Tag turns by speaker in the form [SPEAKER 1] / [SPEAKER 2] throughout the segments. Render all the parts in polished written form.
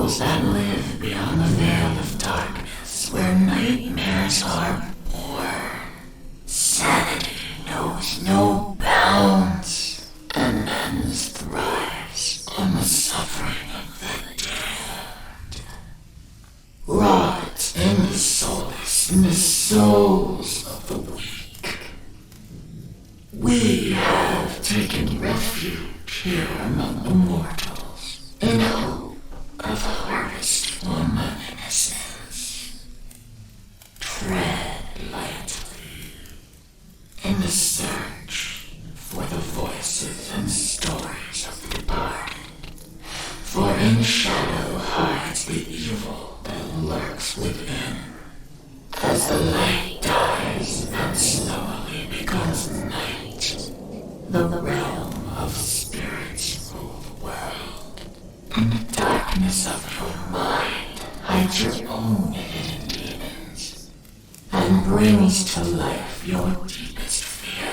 [SPEAKER 1] those that live beyond the veil of darkness, where nightmares are born. Sanity knows no bounds, and men's thrives on the suffering of the dead. Rot in the solace in the souls of the weak. We have taken refuge here among the mortals, in hope of harvest for my innocence. Tread lightly in the search for the voices and stories of the departed, for in shadow hides the evil that lurks within. As the light dies and slowly becomes night, the realm of spirits rule the world. In the darkness of your mind hides your own hidden demons, and brings to life your deepest fear.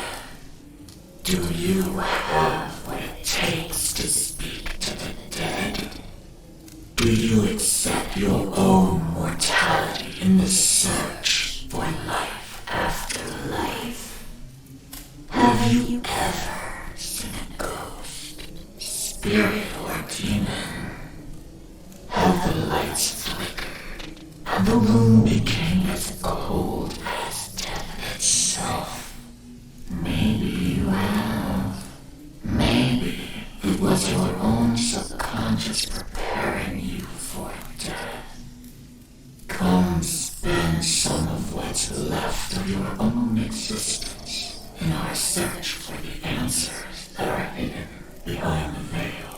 [SPEAKER 1] Do you have what it takes to speak to the dead? Do you accept your own mortality in the search for life after life? Have you ever seen a ghost, spirit, or demon? Have the lights flickered and the room became as cold as death itself? Maybe you have. Maybe it was your own subconscious preparing you for death. Come spend some of what's left of your own existence in our search for the answers that are hidden behind the veil.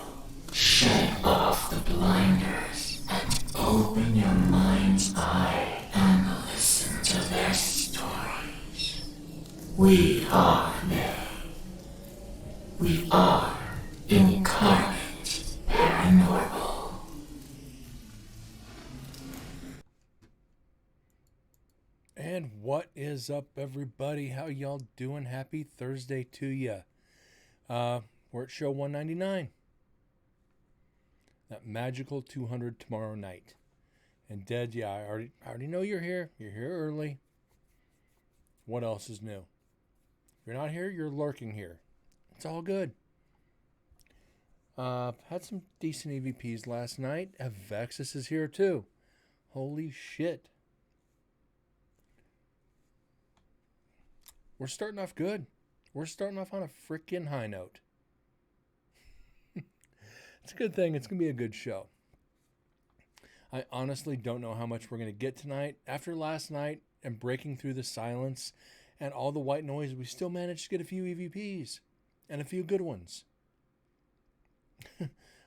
[SPEAKER 1] Shed off the blinders and open your mind's eye and listen to their stories. We are they. We are Incarnate Paranormal.
[SPEAKER 2] And what is up, everybody? How y'all doing? Happy Thursday to ya. We're at show 199. That magical 200 tomorrow night. And Dead, yeah, I already know you're here. You're here early. What else is new? If you're not here, you're lurking here. It's all good. Had some decent EVPs last night. Avexis is here too. Holy shit. We're starting off good. We're starting off on a freaking high note. It's a good thing. It's going to be a good show. I honestly don't know how much we're going to get tonight. After last night and breaking through the silence and all the white noise, we still managed to get a few EVPs and a few good ones.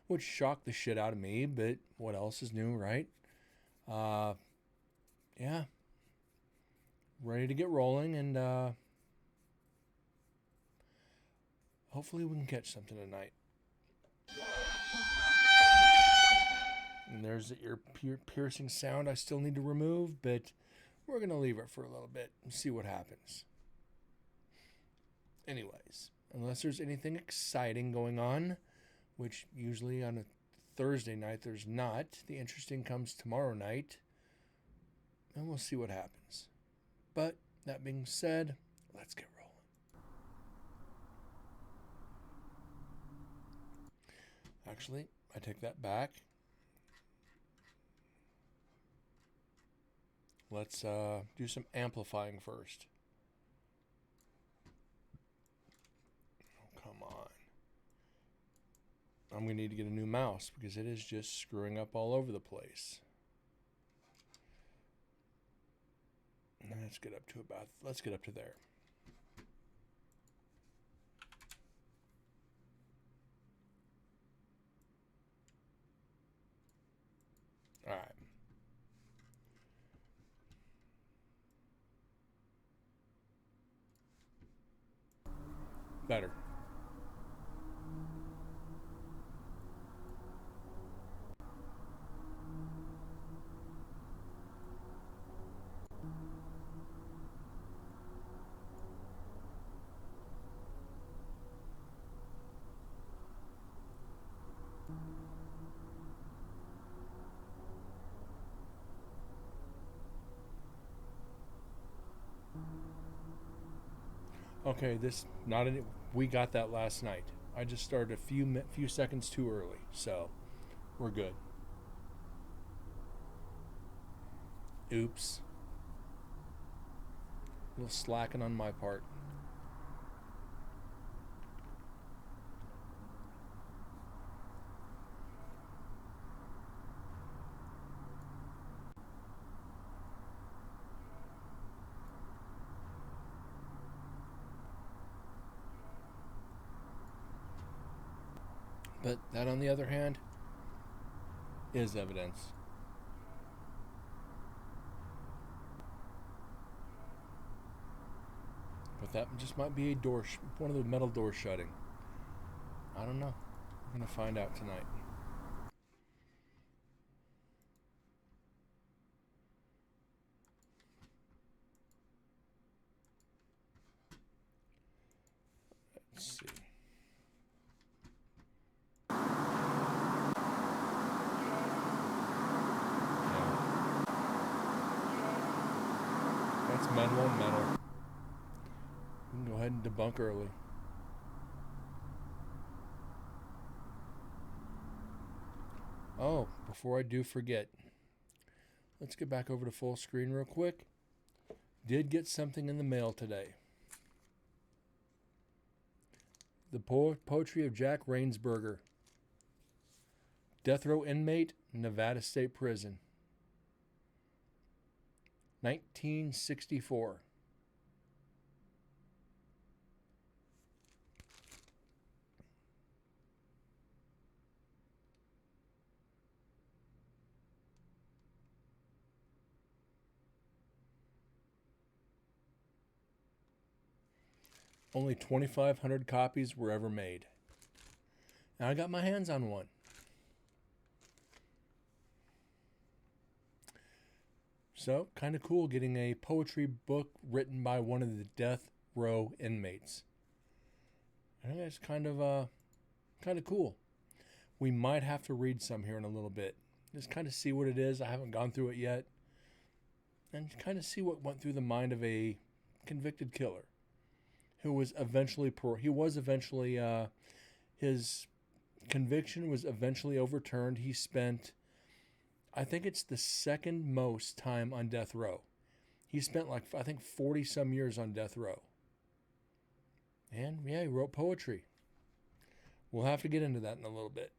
[SPEAKER 2] Which shocked the shit out of me, but what else is new, right? Yeah. Ready to get rolling, and hopefully we can catch something tonight. And there's your piercing sound I still need to remove, but we're going to leave it for a little bit and see what happens. Anyways, unless there's anything exciting going on, which usually on a Thursday night there's not. The interesting comes tomorrow night, and we'll see what happens. But that being said, let's get rolling. Actually, I take that back. Let's do some amplifying first. Oh, come on. I'm going to need to get a new mouse because it is just screwing up all over the place. Let's get up to there. All right. Better. Okay, this not any. We got that last night. I just started a few seconds too early, so we're good. Oops. A little slacking on my part. But that, on the other hand, is evidence. But that just might be a door, one of the metal doors shutting. I don't know. We're gonna find out tonight. Let's see. That's metal on metal. We can go ahead and debunk early. Oh, before I do forget, let's get back over to full screen real quick. Did get something in the mail today. The poetry of Jack Rainsberger. Death row inmate, Nevada State Prison. 1964. Only 2,500 copies were ever made. And I got my hands on one. So, kind of cool getting a poetry book written by one of the death row inmates. I think that's kind of cool. We might have to read some here in a little bit. Just kind of see what it is. I haven't gone through it yet. And kind of see what went through the mind of a convicted killer who was eventually his conviction was eventually overturned. He spent, I think it's the second most time on death row. He spent 40 some years on death row. And yeah, he wrote poetry. We'll have to get into that in a little bit.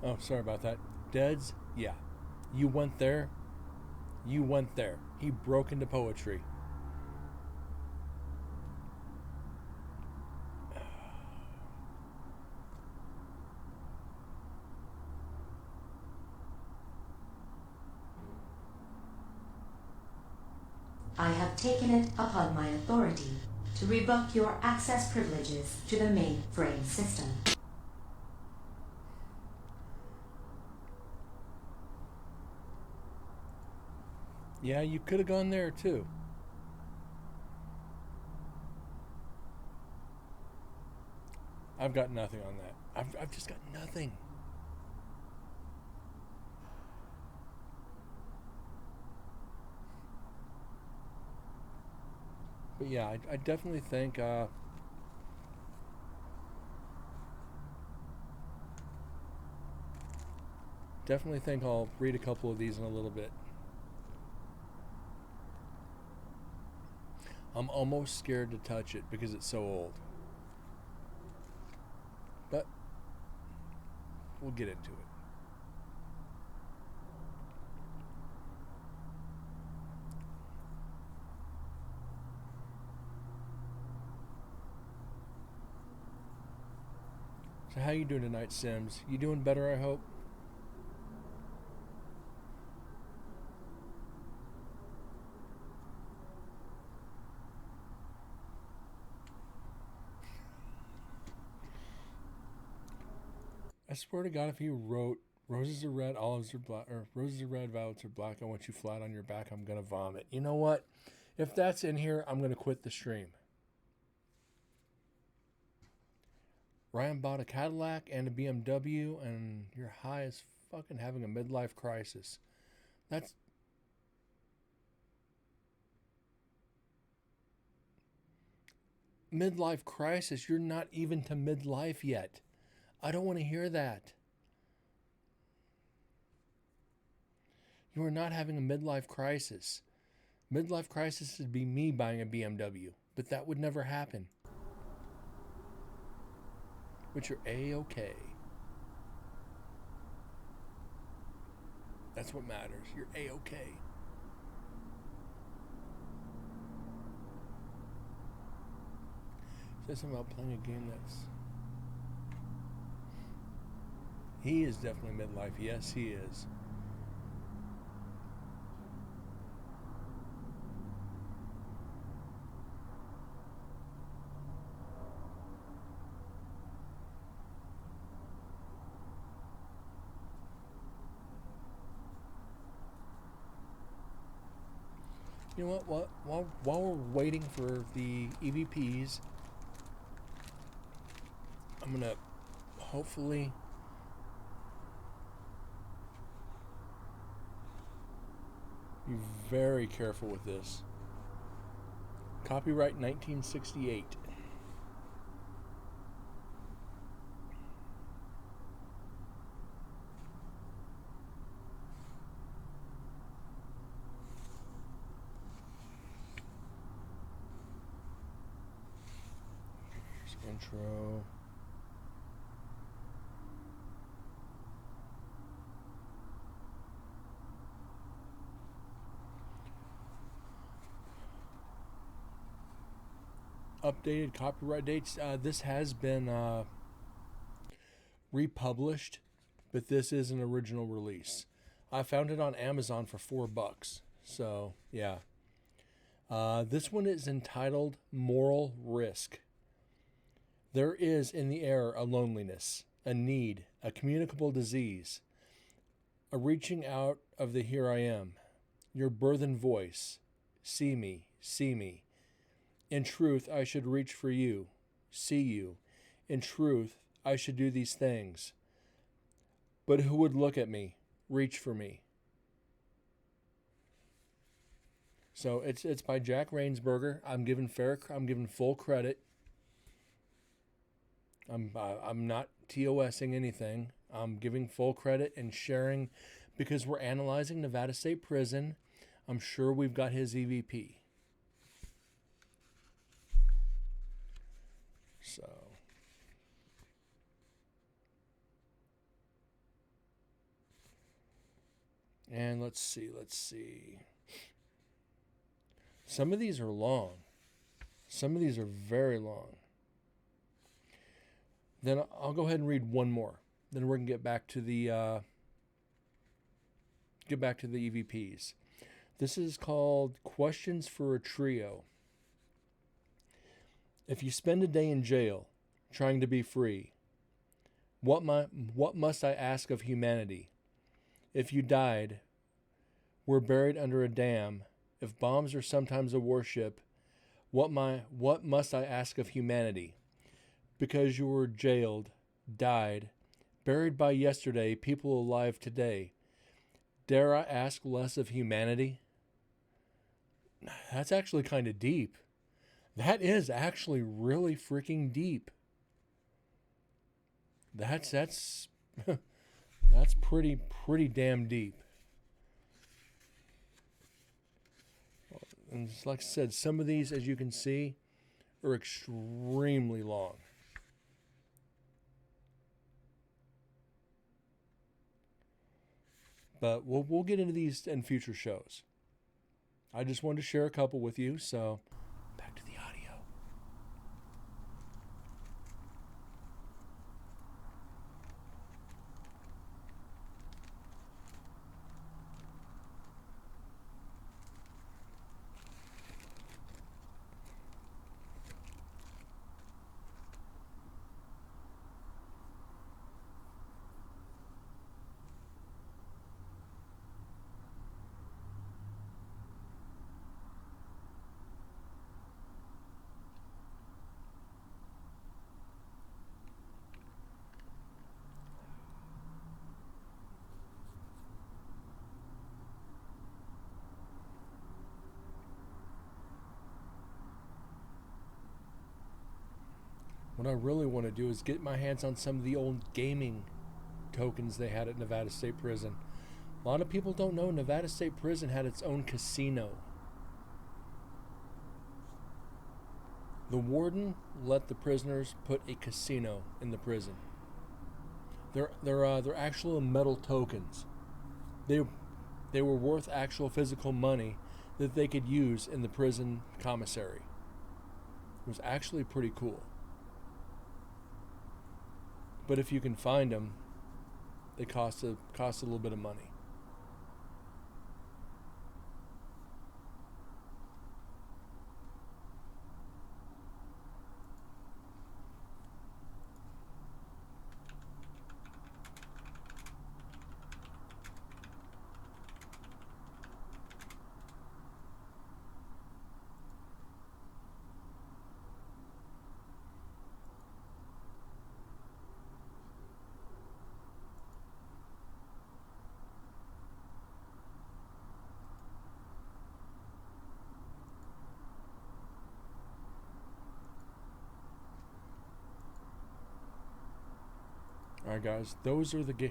[SPEAKER 2] Oh, sorry about that. Deads, yeah. You went there. You went there. He broke into poetry.
[SPEAKER 3] I have taken it upon my authority to revoke your access privileges to the mainframe system.
[SPEAKER 2] Yeah, you could have gone there too. I've got nothing on that. I've just got nothing. But yeah, I definitely think I'll read a couple of these in a little bit. I'm almost scared to touch it because it's so old. But we'll get into it. So how you doing tonight, Sims? You doing better, I hope? I swear to God, if he wrote roses are red, olives are black, or roses are red, violets are black, I want you flat on your back, I'm gonna vomit. You know what? If that's in here, I'm gonna quit the stream. Ryan bought a Cadillac and a BMW, and you're high as fucking having a midlife crisis. That's midlife crisis. You're not even to midlife yet. I don't want to hear that. You are not having a midlife crisis. Midlife crisis would be me buying a BMW, but that would never happen. But you're A-okay. That's what matters. You're A-okay. Says something about playing a game that's... He is definitely midlife. Yes, he is. You know what? While we're waiting for the EVPs, I'm going to hopefully be very careful with this. Copyright 1968. Intro. Updated copyright dates. This has been republished, but this is an original release. I found it on Amazon for $4. So yeah. This one is entitled Moral Risk. There is in the air a loneliness, a need, a communicable disease, a reaching out of the here I am, your burthened voice, see me, see me. In truth, I should reach for you, see you. In truth, I should do these things. But who would look at me, reach for me? So it's by Jack Rainsberger. I'm giving full credit. I'm not TOSing anything. I'm giving full credit and sharing because we're analyzing Nevada State Prison. I'm sure we've got his EVP. So. And let's see. Some of these are long. Some of these are very long. Then I'll go ahead and read one more. Then we're gonna get back to the EVPs. This is called Questions for a Trio. If you spend a day in jail trying to be free, what must I ask of humanity? If you died, were buried under a dam, if bombs are sometimes a warship, what must I ask of humanity? Because you were jailed, died, buried by yesterday, people alive today. Dare I ask less of humanity? That's actually kind of deep. That is actually really freaking deep. That's that's pretty damn deep. And like I said, some of these, as you can see, are extremely long. But we'll get into these in future shows. I just wanted to share a couple with you, so back to the audio. What I really want to do is get my hands on some of the old gaming tokens they had at Nevada State Prison. A lot of people don't know Nevada State Prison had its own casino. The warden let the prisoners put a casino in the prison. They're actual metal tokens. They were worth actual physical money that they could use in the prison commissary. It was actually pretty cool. But if you can find them, they cost a little bit of money. Alright guys, those are the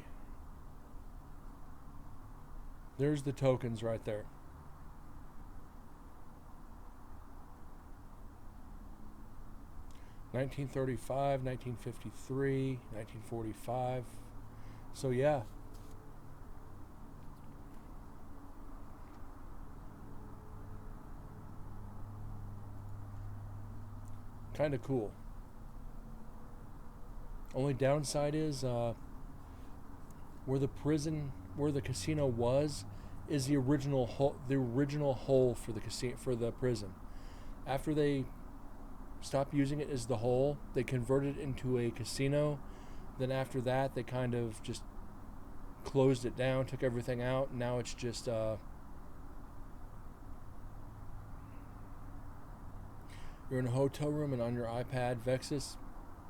[SPEAKER 2] there's the tokens right there. $1935, 1953, 1945. So yeah. Kind of cool. Only downside is where the casino was, is the original hole for the casino, for the prison. After they stopped using it as the hole, they converted it into a casino. Then after that, they kind of just closed it down, took everything out. Now it's just you're in a hotel room and on your iPad, Vexus.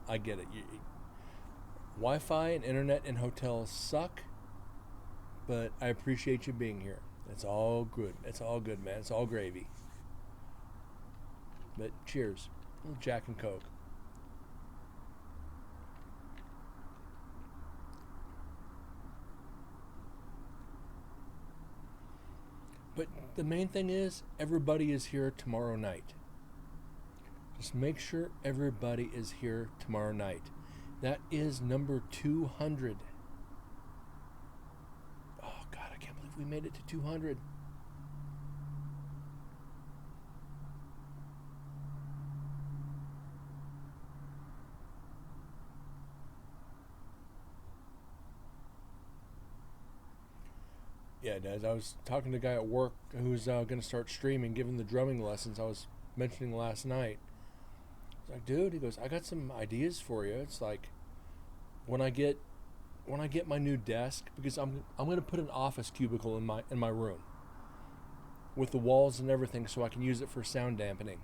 [SPEAKER 2] I get it. Wi-Fi and internet in hotels suck, but I appreciate you being here. It's all good. It's all good, man. It's all gravy. But cheers. A little Jack and Coke. But the main thing is, everybody is here tomorrow night. Just make sure everybody is here tomorrow night. That is number 200. Oh, God, I can't believe we made it to 200. Yeah, Des, I was talking to a guy at work who's going to start streaming, giving the drumming lessons I was mentioning last night. He's like, dude, he goes, I got some ideas for you. It's like, when I get my new desk, because I'm going to put an office cubicle in my room with the walls and everything, so I can use it for sound dampening.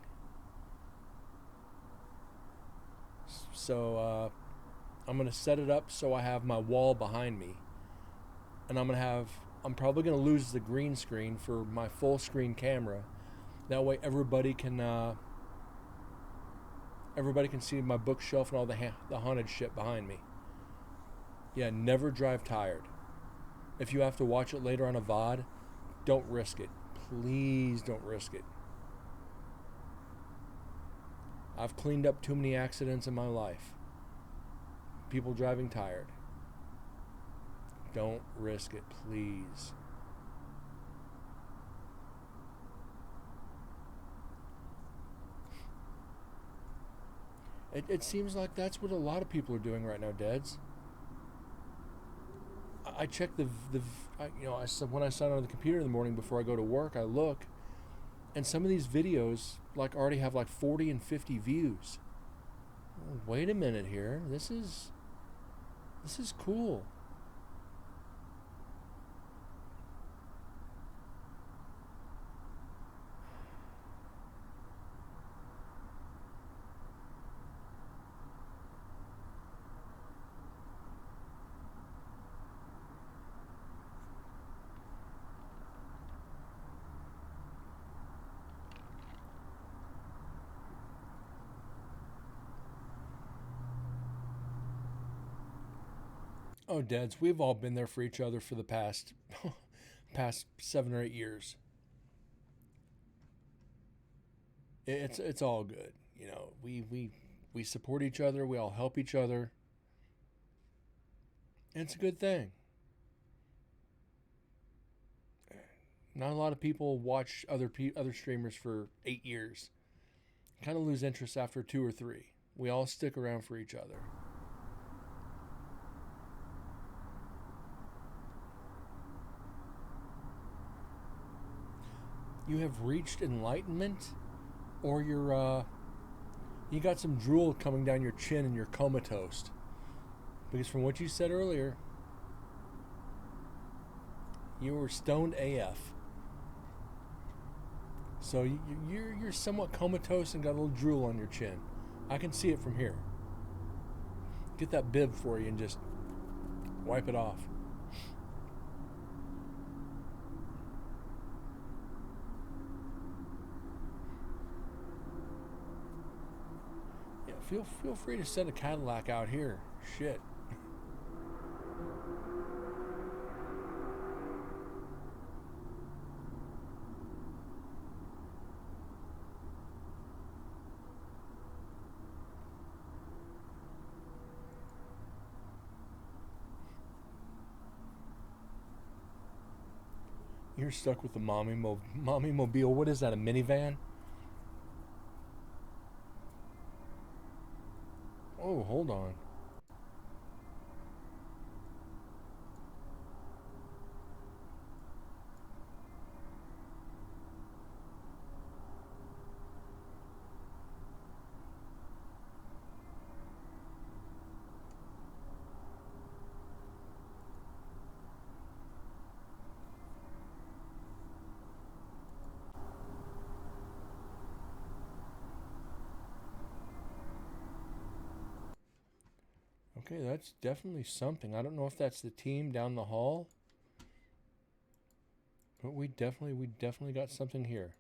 [SPEAKER 2] So I'm going to set it up so I have my wall behind me, and I'm probably going to lose the green screen for my full screen camera. That way everybody can everybody can see my bookshelf and all the haunted shit behind me. Yeah, never drive tired. If you have to watch it later on a VOD, don't risk it. Please don't risk it. I've cleaned up too many accidents in my life. People driving tired. Don't risk it, please. It seems like that's what a lot of people are doing right now, Deads. I check when I sign on the computer in the morning before I go to work, I look, and some of these videos already have 40 and 50 views. Oh, wait a minute here. This is cool. Oh, Dads, we've all been there for each other for the past 7 or 8 years. It's all good, we support each other, we all help each other. It's a good thing. Not a lot of people watch other streamers for 8 years. Kind of lose interest after 2 or 3. We all stick around for each other. You have reached enlightenment, or you got some drool coming down your chin and you're comatose. Because from what you said earlier, you were stoned AF. So you're somewhat comatose and got a little drool on your chin. I can see it from here. Get that bib for you and just wipe it off. Feel free to send a Cadillac out here. Shit. You're stuck with the mommy mobile. What is that, a minivan? Oh, hold on. Okay, that's definitely something. I don't know if that's the team down the hall, but we definitely got something here.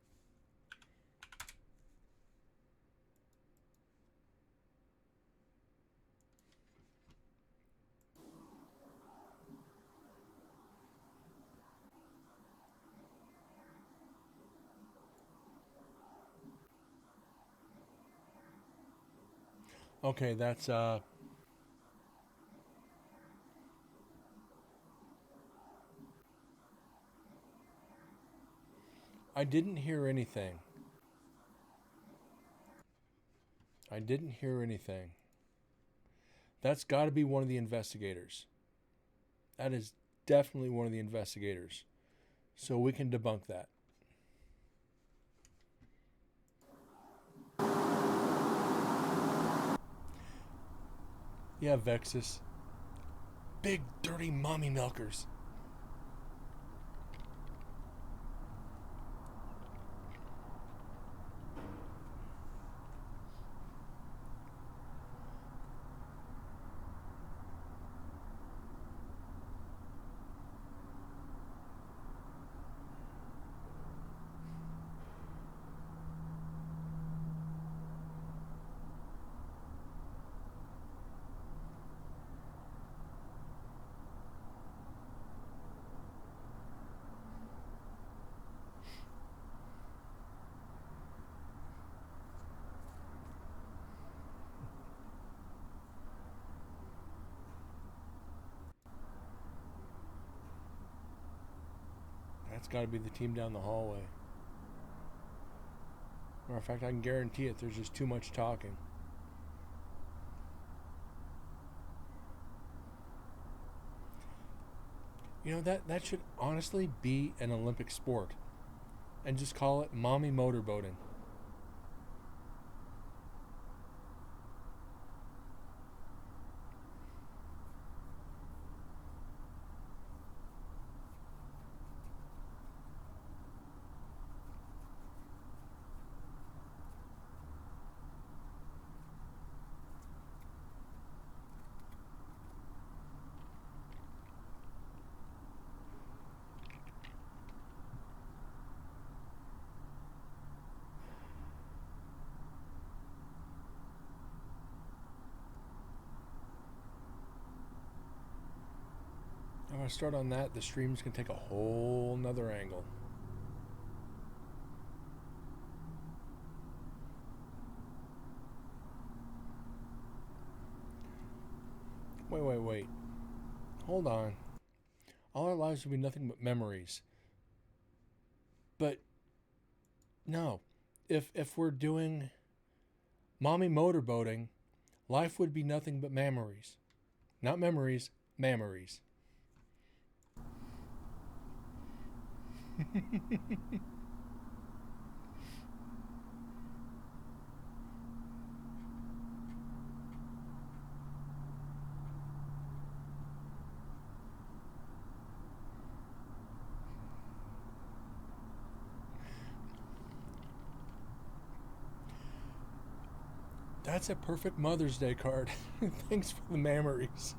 [SPEAKER 2] Okay, that's I didn't hear anything. I didn't hear anything. That's got to be one of the investigators. That is definitely one of the investigators. So we can debunk that. Yeah, Vexus. Big dirty mommy milkers. That's got to be the team down the hallway. Matter of fact, I can guarantee it. There's just too much talking. You know, that should honestly be an Olympic sport. And just call it mommy motorboating. If I start on that, the stream's going to take a whole nother angle. Wait. Hold on. All our lives will be nothing but memories. But, no. If we're doing mommy motorboating, life would be nothing but memories. Not memories, memories. That's a perfect Mother's Day card. Thanks for the memories.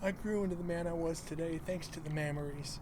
[SPEAKER 2] I grew into the man I was today thanks to the memories.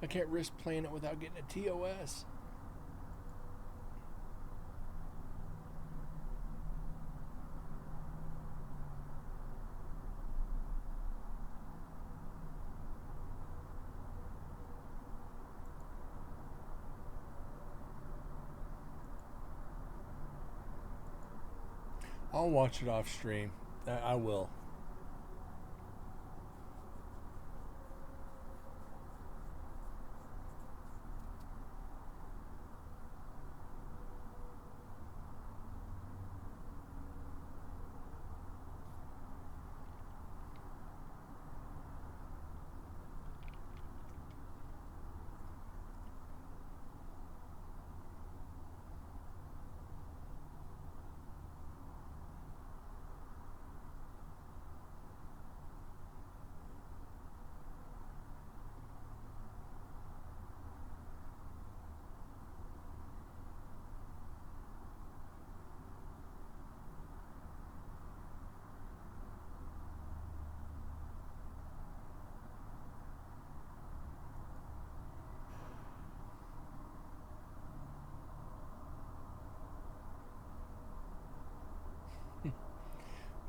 [SPEAKER 2] I can't risk playing it without getting a TOS. I'll watch it off stream. I will.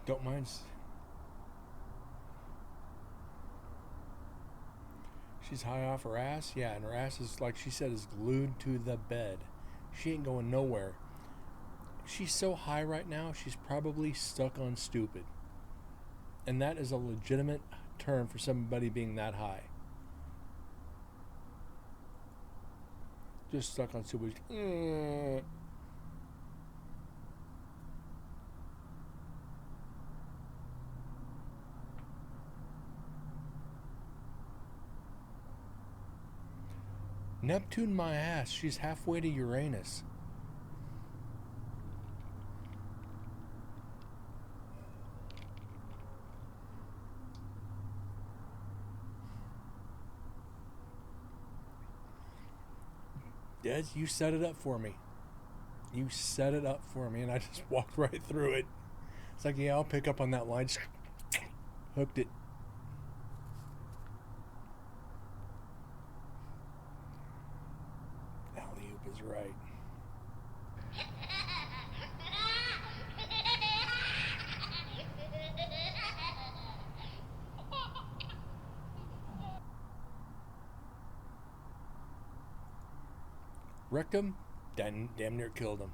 [SPEAKER 2] Don't mind. She's high off her ass? Yeah, and her ass is, like she said, is glued to the bed. She ain't going nowhere. She's so high right now, she's probably stuck on stupid. And that is a legitimate term for somebody being that high. Just stuck on stupid. Neptune my ass. She's halfway to Uranus. Des, you set it up for me. You set it up for me, and I just walked right through it. It's like, yeah, I'll pick up on that line. Just hooked it. Alley-oop is right. Wrecked him, damn near killed him.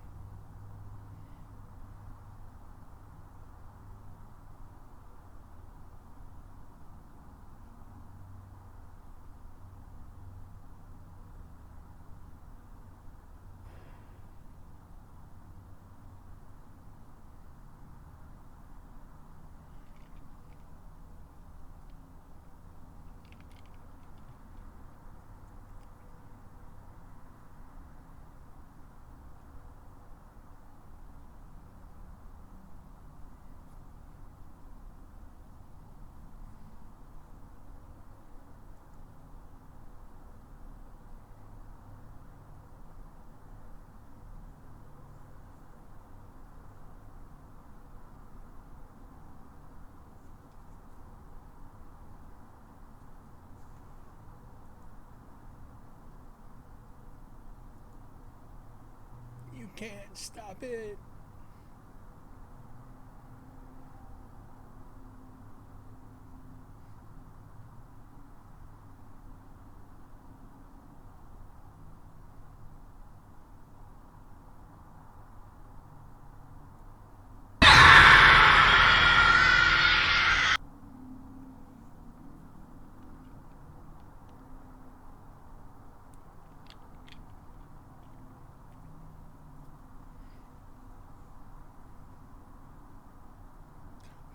[SPEAKER 2] You can't stop it.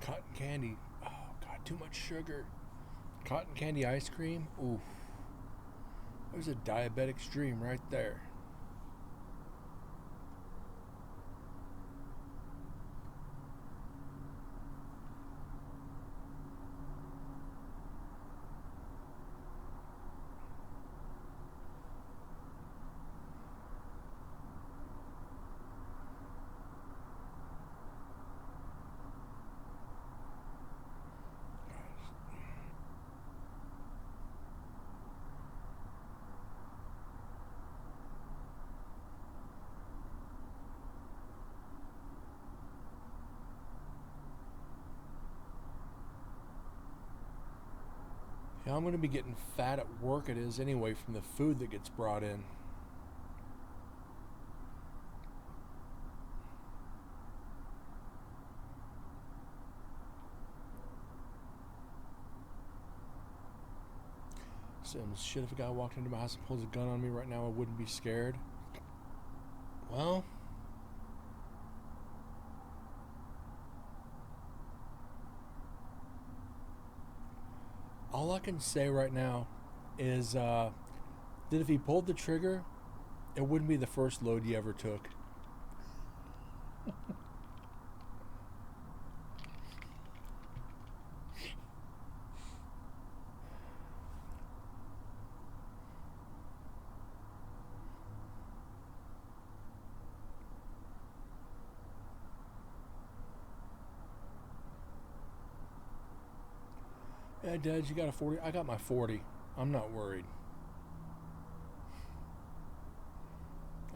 [SPEAKER 2] Cotton candy. Oh, God, too much sugar. Cotton candy ice cream. Oof. There's a diabetic's dream right there. Yeah, I'm going to be getting fat at work it is anyway from the food that gets brought in. Sims, shit, if a guy walked into my house and pulls a gun on me right now, I wouldn't be scared. Well, all I can say right now is that if he pulled the trigger, it wouldn't be the first load he ever took. Yeah, Dad, you got a 40? I got my 40. I'm not worried.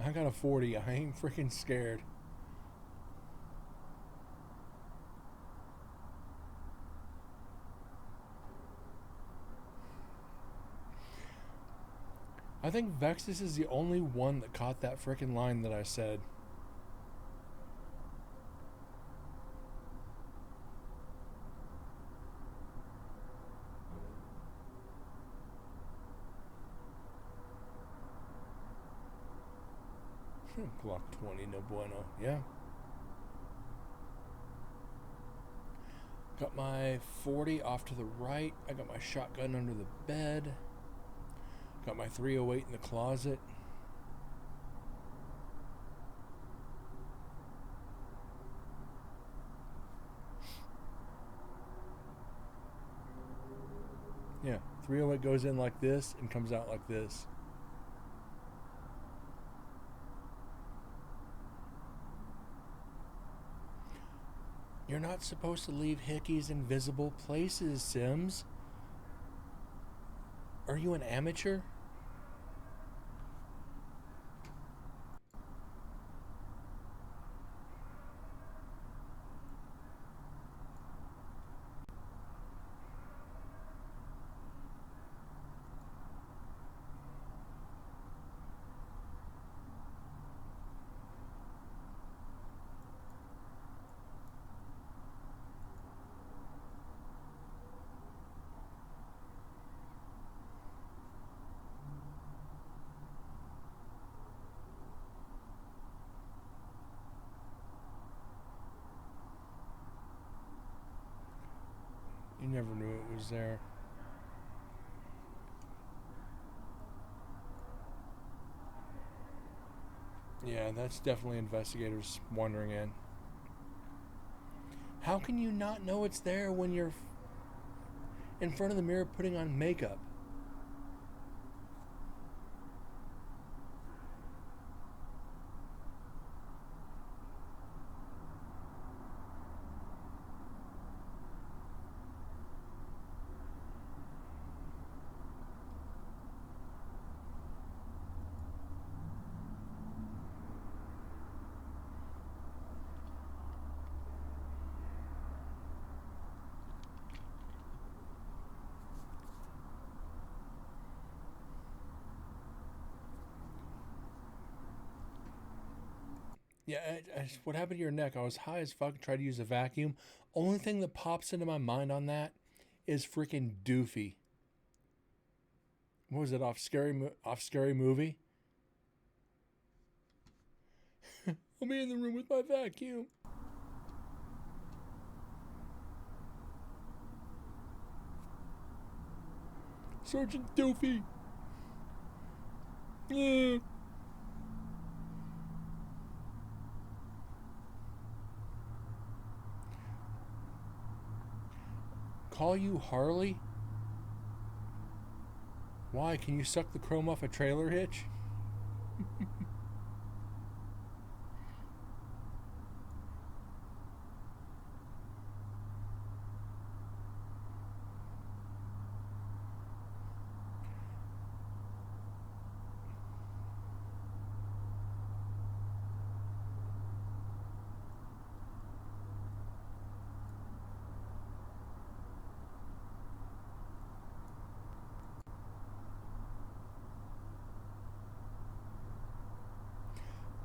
[SPEAKER 2] I got a 40. I ain't freaking scared. I think Vexus is the only one that caught that freaking line that I said. Glock 20, no bueno. Yeah. Got my 40 off to the right. I got my shotgun under the bed. Got my 308 in the closet. Yeah, 308 goes in like this and comes out like this. You're not supposed to leave hickeys in visible places, Sims. Are you an amateur? You never knew it was there. Yeah, that's definitely investigators wandering in. How can you not know it's there when you're in front of the mirror putting on makeup? Yeah, what happened to your neck? I was high as fuck, tried to use a vacuum. Only thing that pops into my mind on that is freaking Doofy. What was it, off Scary Movie? I'll be in the room with my vacuum. Sergeant Doofy. Yeah. Call you Harley? Why? Can you suck the chrome off a trailer hitch?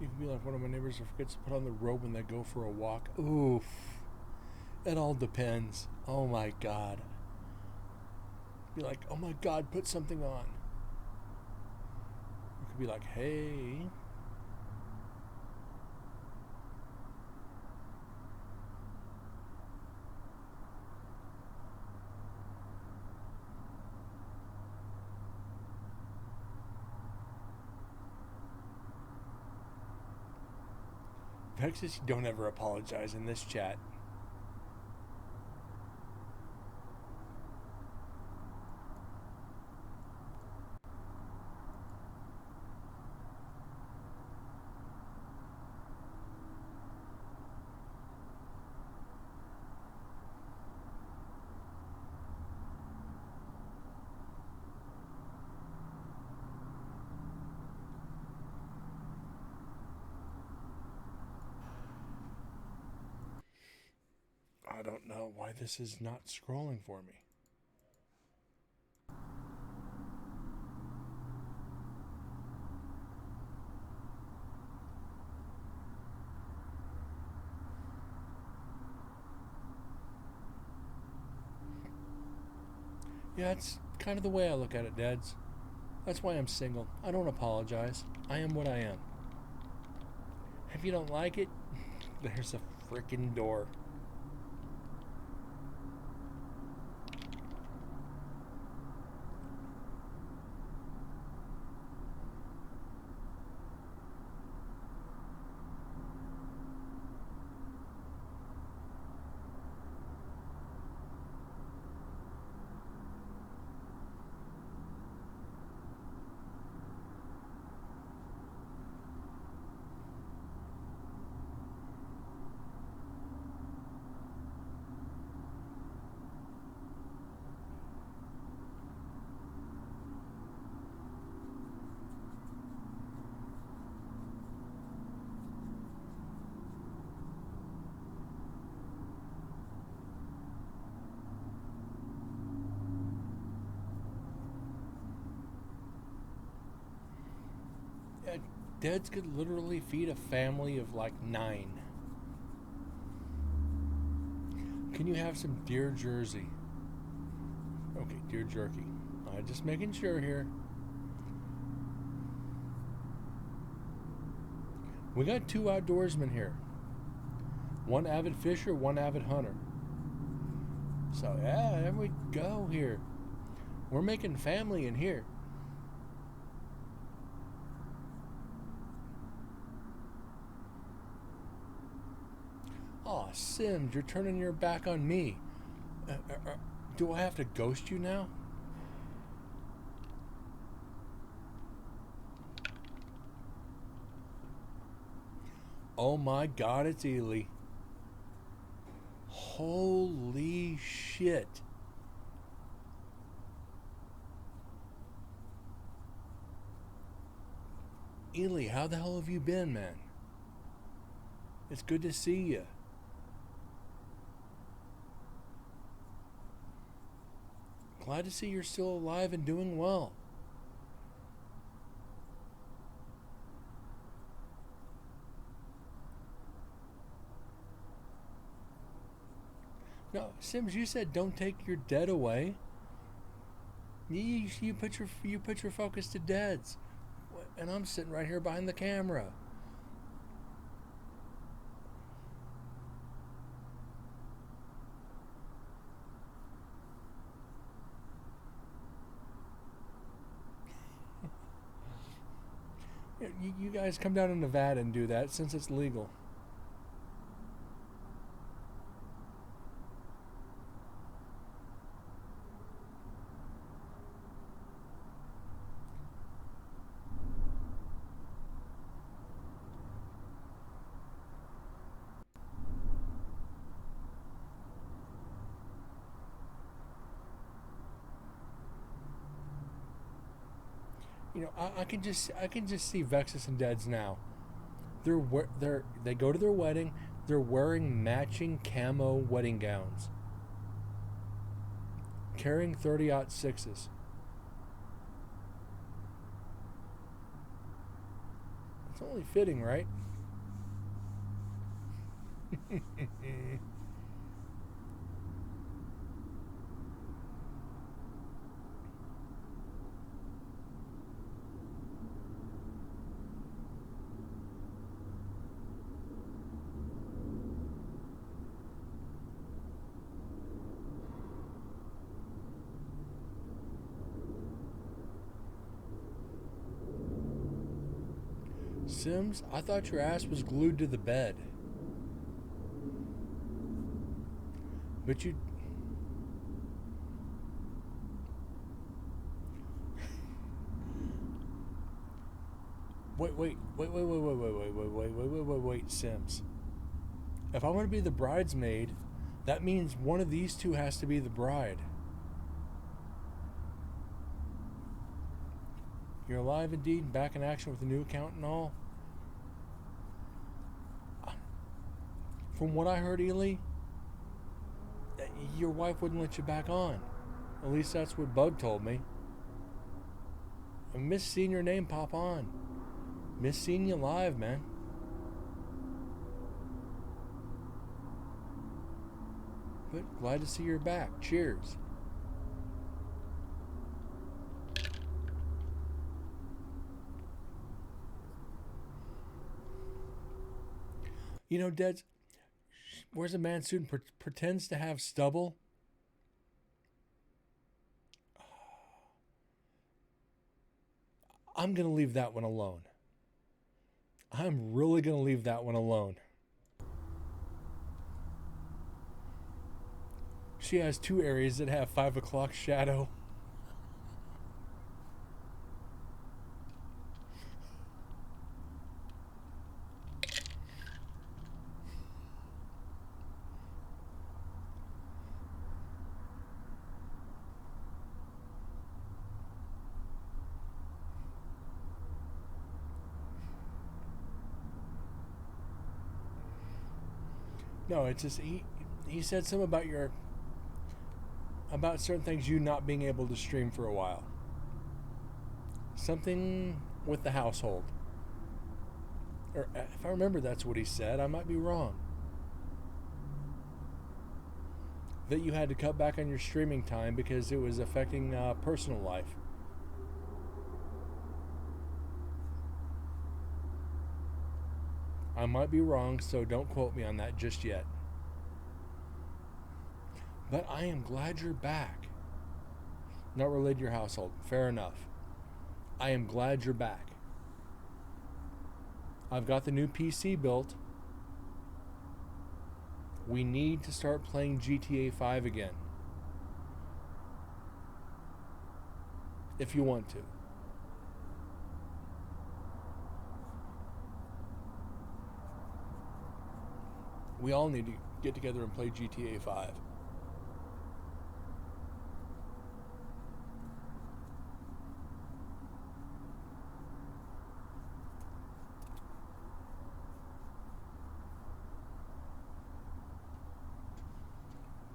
[SPEAKER 2] You can be like one of my neighbors who forgets to put on the robe when they go for a walk. Oof. It all depends. Oh my god. Be like, oh my god, put something on. You could be like, hey. Vexus, don't ever apologize in this chat. I don't know why this is not scrolling for me. Yeah, it's kind of the way I look at it, Dads. That's why I'm single. I don't apologize. I am what I am. If you don't like it, there's a freaking door. Dads could literally feed a family of like 9. Can you have some deer jersey? Okay, deer jerky. Just making sure here. We got 2 outdoorsmen here. One avid fisher, one avid hunter. So yeah, there we go here. We're making family in here. Aw, Sims, you're turning your back on me. Do I have to ghost you now? Oh my god, it's Ely. Holy shit. Ely, how the hell have you been, man? It's good to see you. Glad to see you're still alive and doing well. No, Sims, you said don't take your dead away. You put your focus to deads, and I'm sitting right here behind the camera. You guys come down to Nevada and do that since it's legal. You know, I can just see Vexus and Deads now. They go to their wedding. They're wearing matching camo wedding gowns, carrying 30-06s. It's only fitting, right? Sims, I thought your ass was glued to the bed. But you... Wait, Sims. If I'm going to be the bridesmaid, that means one of these two has to be the bride. You're alive indeed and back in action with a new account and all. From what I heard, Ely, your wife wouldn't let you back on. At least that's what Bug told me. I miss seeing your name pop on. Miss seeing you live, man. But glad to see you're back. Cheers. You know, Dead wears a man suit and pretends to have stubble. I'm going to leave that one alone. I'm really going to leave that one alone. She has two areas that have 5 o'clock shadow. No, it's just he said something about certain things you not being able to stream for a while. Something with the household. Or if I remember that's what he said, I might be wrong. That you had to cut back on your streaming time because it was affecting personal life. I might be wrong, so don't quote me on that just yet. But I am glad you're back. Not related to your household. Fair enough. I am glad you're back. I've got the new PC built. We need to start playing GTA 5 again. If you want to. We all need to get together and play GTA 5.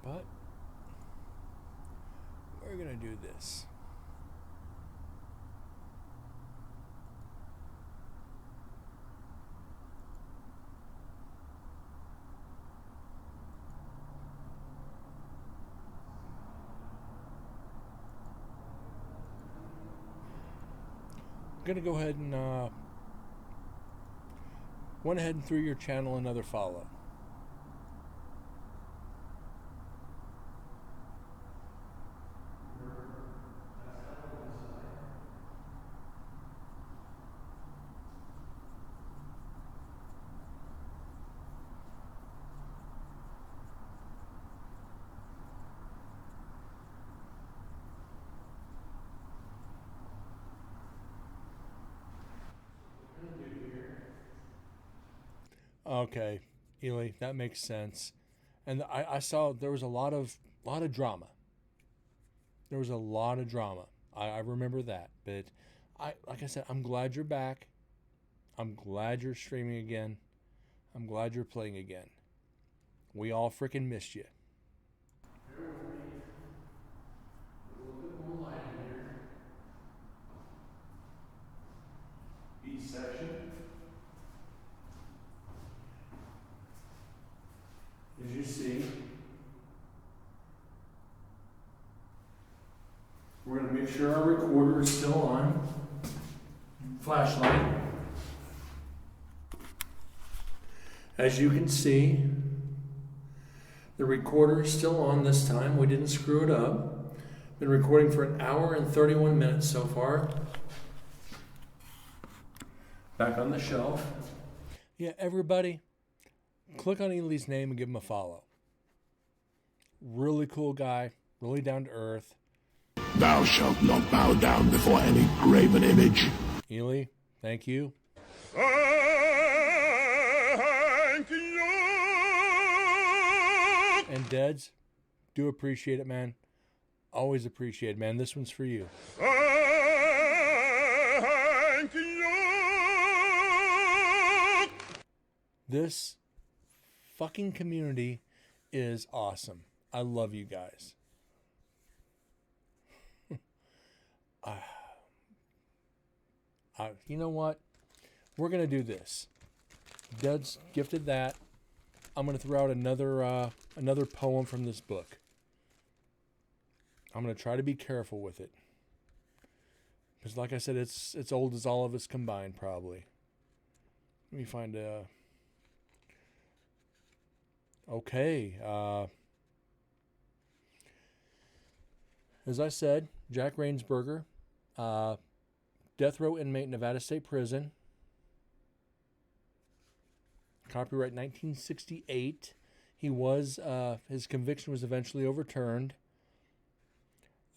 [SPEAKER 2] But we're going to do this. I'm going to go ahead and went ahead and threw your channel another follow. Okay, Ely, that makes sense. And I saw there was a lot of drama. There was a lot of drama. I remember that. But like I said, I'm glad you're back. I'm glad you're streaming again. I'm glad you're playing again. We all freaking missed you.
[SPEAKER 4] Each section, as you see, we're going to make sure our recorder is still on. Flashlight. As you can see, the recorder is still on this time. We didn't screw it up. Been recording for 1 hour and 31 minutes so far. Back on the shelf.
[SPEAKER 2] Yeah, everybody, click on Ely's name and give him a follow. Really cool guy, really down to earth.
[SPEAKER 1] Thou shalt not bow down before any graven image.
[SPEAKER 2] Ely, thank you.
[SPEAKER 1] Thank you.
[SPEAKER 2] And Deads, do appreciate it, man. Always appreciate it, man. This one's for you.
[SPEAKER 1] Thank you.
[SPEAKER 2] This fucking community is awesome. I love you guys. You know what? We're going to do this. Dead's gifted that. I'm going to throw out another poem from this book. I'm going to try to be careful with it. Because like I said, it's old as all of us combined, probably. Let me find Okay. As I said, Jack Rainsberger, death row inmate, Nevada State Prison. Copyright 1968. He was, his conviction was eventually overturned.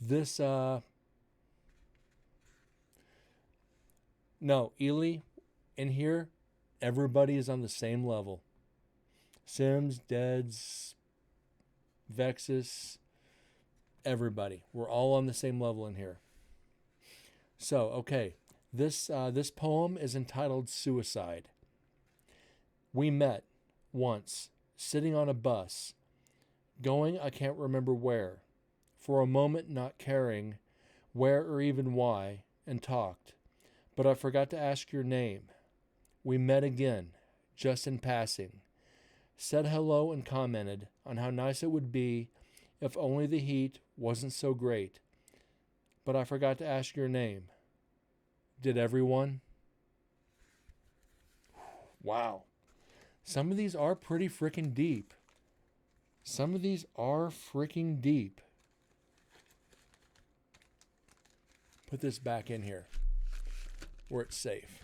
[SPEAKER 2] This, no, Ely, in here, everybody is on the same level. Sims, Deads, Vexus, everybody. We're all on the same level in here. So, okay, this poem is entitled Suicide. We met once, sitting on a bus, going I can't remember where, for a moment not caring where or even why, and talked, but I forgot to ask your name. We met again, just in passing, said hello and commented on how nice it would be if only the heat wasn't so great, but I forgot to ask your name. Did everyone? Wow. Some of these are pretty freaking deep. Some of these are freaking deep. Put this back in here where it's safe.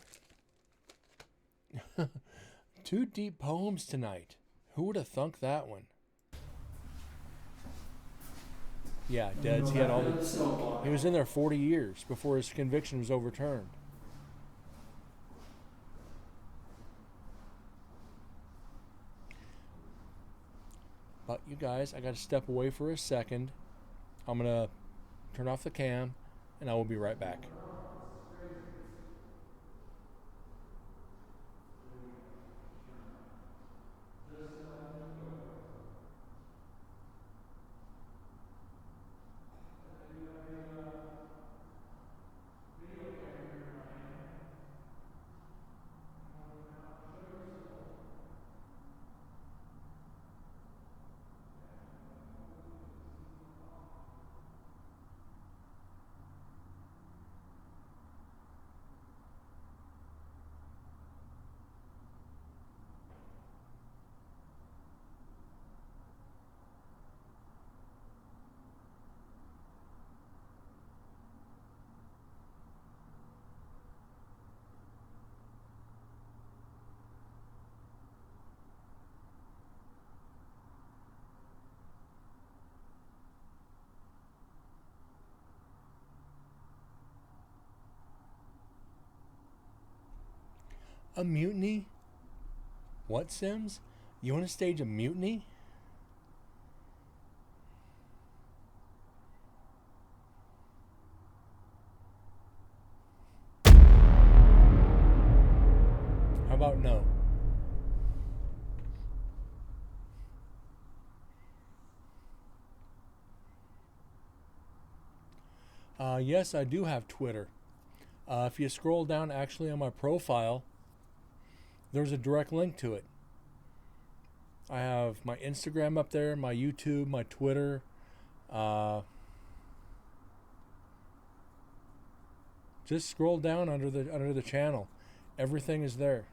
[SPEAKER 2] 2 deep poems tonight. Who would have thunk that one? Yeah, Deads. He had all the. He was in there 40 years before his conviction was overturned. But you guys, I got to step away for a second. I'm going to turn off the cam, and I will be right back. A mutiny? What, Sims? You want to stage a mutiny? How about no? Yes, I do have Twitter. If you scroll down actually on my profile, there's a direct link to it. I have my Instagram up there, my YouTube, my Twitter. Just scroll down under the channel. Everything is there.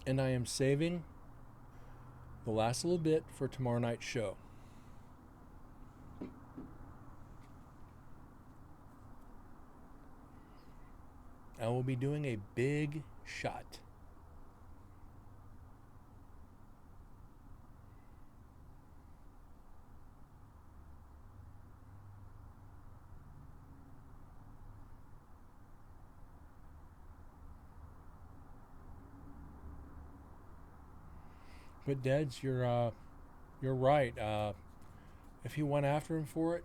[SPEAKER 2] And I am saving the last little bit for tomorrow night's show. I will be doing a big shot. But Deads, you're right. If he went after him for it,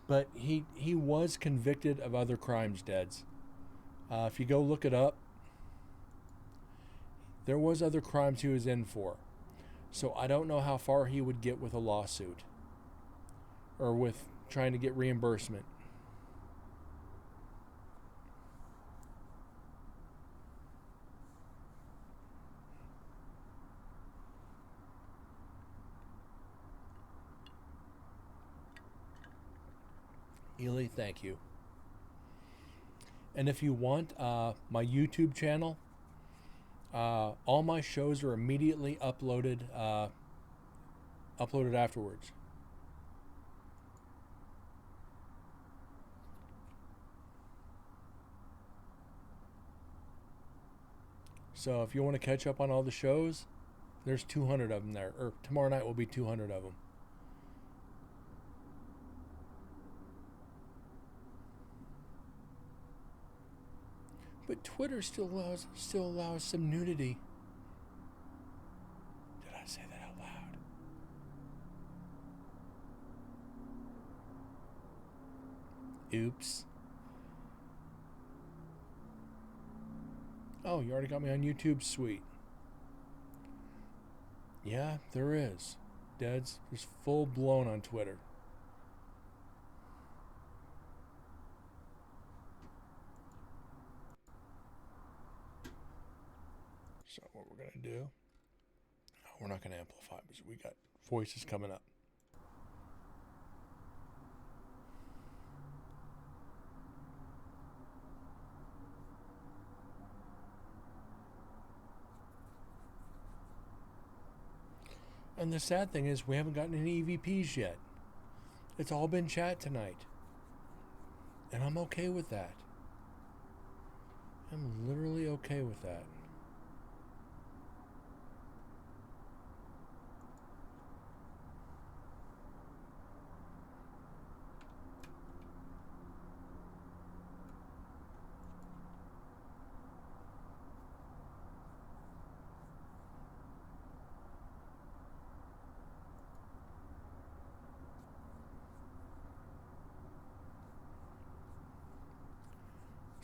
[SPEAKER 2] but he was convicted of other crimes, Deads. If you go look it up, there was other crimes he was in for. So I don't know how far he would get with a lawsuit or with trying to get reimbursement. Ely, thank you. And if you want my YouTube channel, all my shows are immediately uploaded afterwards. So if you want to catch up on all the shows, there's 200 of them there. Or tomorrow night will be 200 of them. But Twitter still allows some nudity. Did I say that out loud? Oops. Oh, you already got me on YouTube? Sweet. Yeah, there is. Dead's just full blown on Twitter. So what we're going to do, we're not going to amplify because we got voices coming up. And the sad thing is we haven't gotten any EVPs yet. It's all been chat tonight. And I'm okay with that. I'm literally okay with that.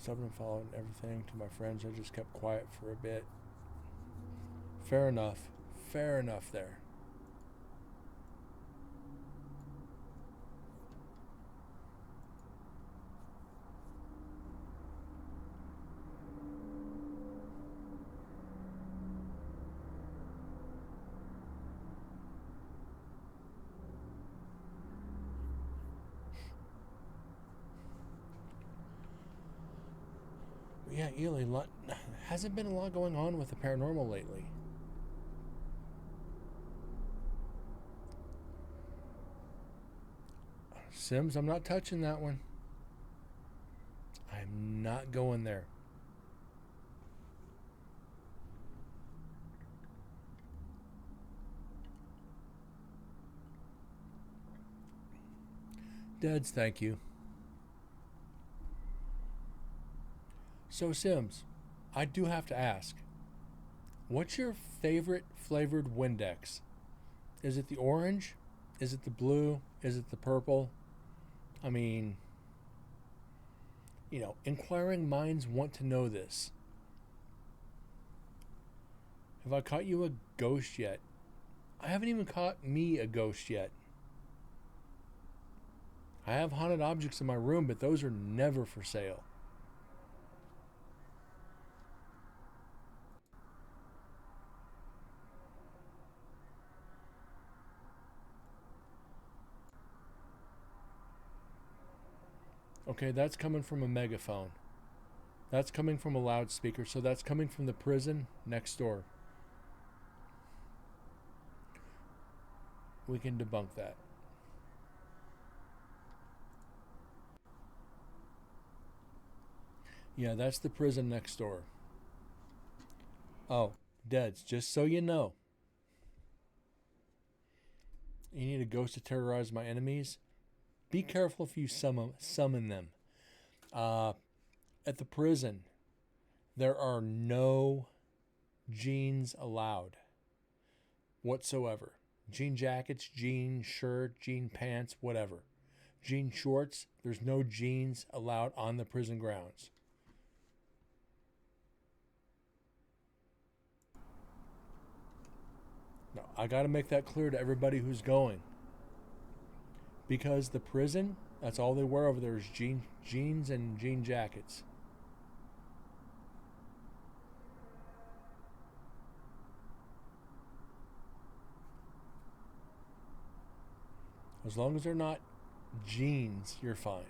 [SPEAKER 2] I've been following everything to my friends. I just kept quiet for a bit. Fair enough. Fair enough there. Yeah, Ely, hasn't been a lot going on with the paranormal lately. Sims, I'm not touching that one. I'm not going there. Deads, thank you. So Sims, I do have to ask, what's your favorite flavored Windex? Is it the orange? Is it the blue? Is it the purple? I mean, inquiring minds want to know this. Have I caught you a ghost yet? I haven't even caught me a ghost yet. I have haunted objects in my room, but those are never for sale. Okay, that's coming from a megaphone. That's coming from a loudspeaker, so that's coming from the prison next door. We can debunk that. Yeah, that's the prison next door. Oh, Deads, just so you know. You need a ghost to terrorize my enemies? Be careful if you summon them. At the prison, there are no jeans allowed whatsoever. Jean jackets, jean shirt, jean pants, whatever. Jean shorts, there's no jeans allowed on the prison grounds. No, I got to make that clear to everybody who's going. Because the prison, that's all they wear over there is jeans and jean jackets. As long as they're not jeans, you're fine.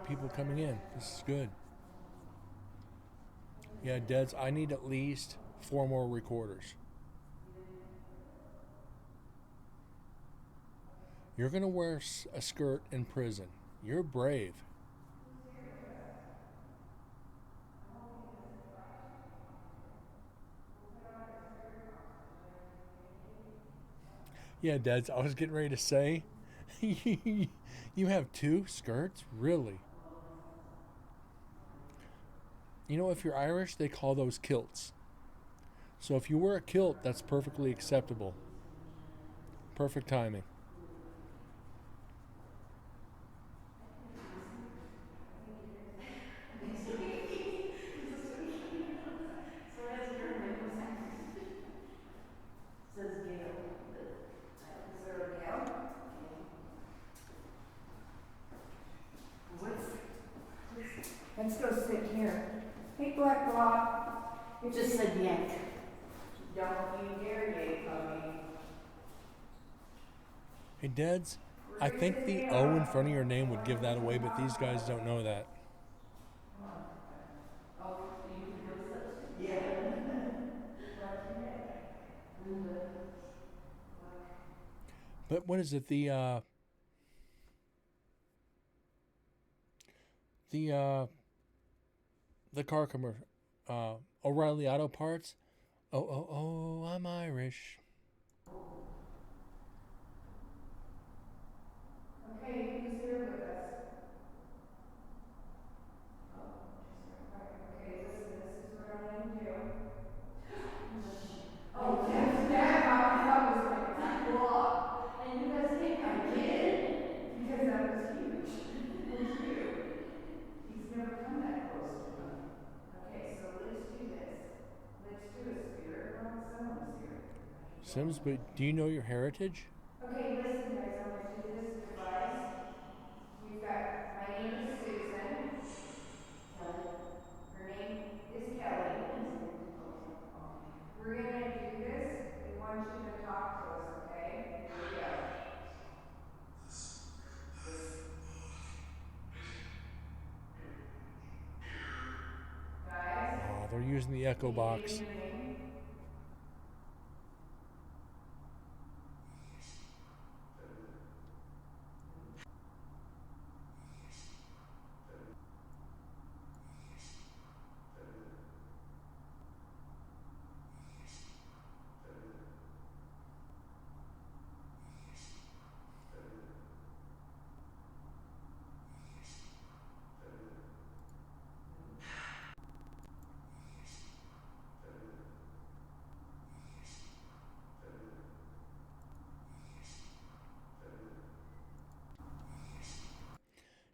[SPEAKER 2] got people coming in. This is good. Yeah, Deds, I need at least 4 more recorders. You're going to wear a skirt in prison. You're brave. Yeah, Deds, I was getting ready to say, you have 2 skirts? Really? You know, if you're Irish, they call those kilts. So if you wear a kilt, that's perfectly acceptable. Perfect timing.
[SPEAKER 5] Let's go sit here. Hey, Black Block.
[SPEAKER 6] You just said yank.
[SPEAKER 5] Don't you dare yank on me.
[SPEAKER 2] Hey, Deds, I think the O in front of your name would give that away, but these guys don't know that. But what is it? The car commercial, O'Reilly Auto Parts. Oh, oh, oh, I'm Irish.
[SPEAKER 5] Okay, who's here with us? Oh, okay, listen, this is what I'm gonna do. Oh, Dad, that was like Black Block.
[SPEAKER 6] And you guys think
[SPEAKER 5] I did, because that was huge. It was huge. He's never come that close to me. Okay, so let's do this. Let's do a spirit rock. Someone's here.
[SPEAKER 2] Sims, but do you know your heritage?
[SPEAKER 5] Okay, listen guys, I'm gonna do this device. We've got, my name is Susan. Kelly. Her name is Kelly. We're gonna do this. We want you to talk to us, okay? Here we go. Guys?
[SPEAKER 2] Oh, they're using the echo box.
[SPEAKER 5] Your name?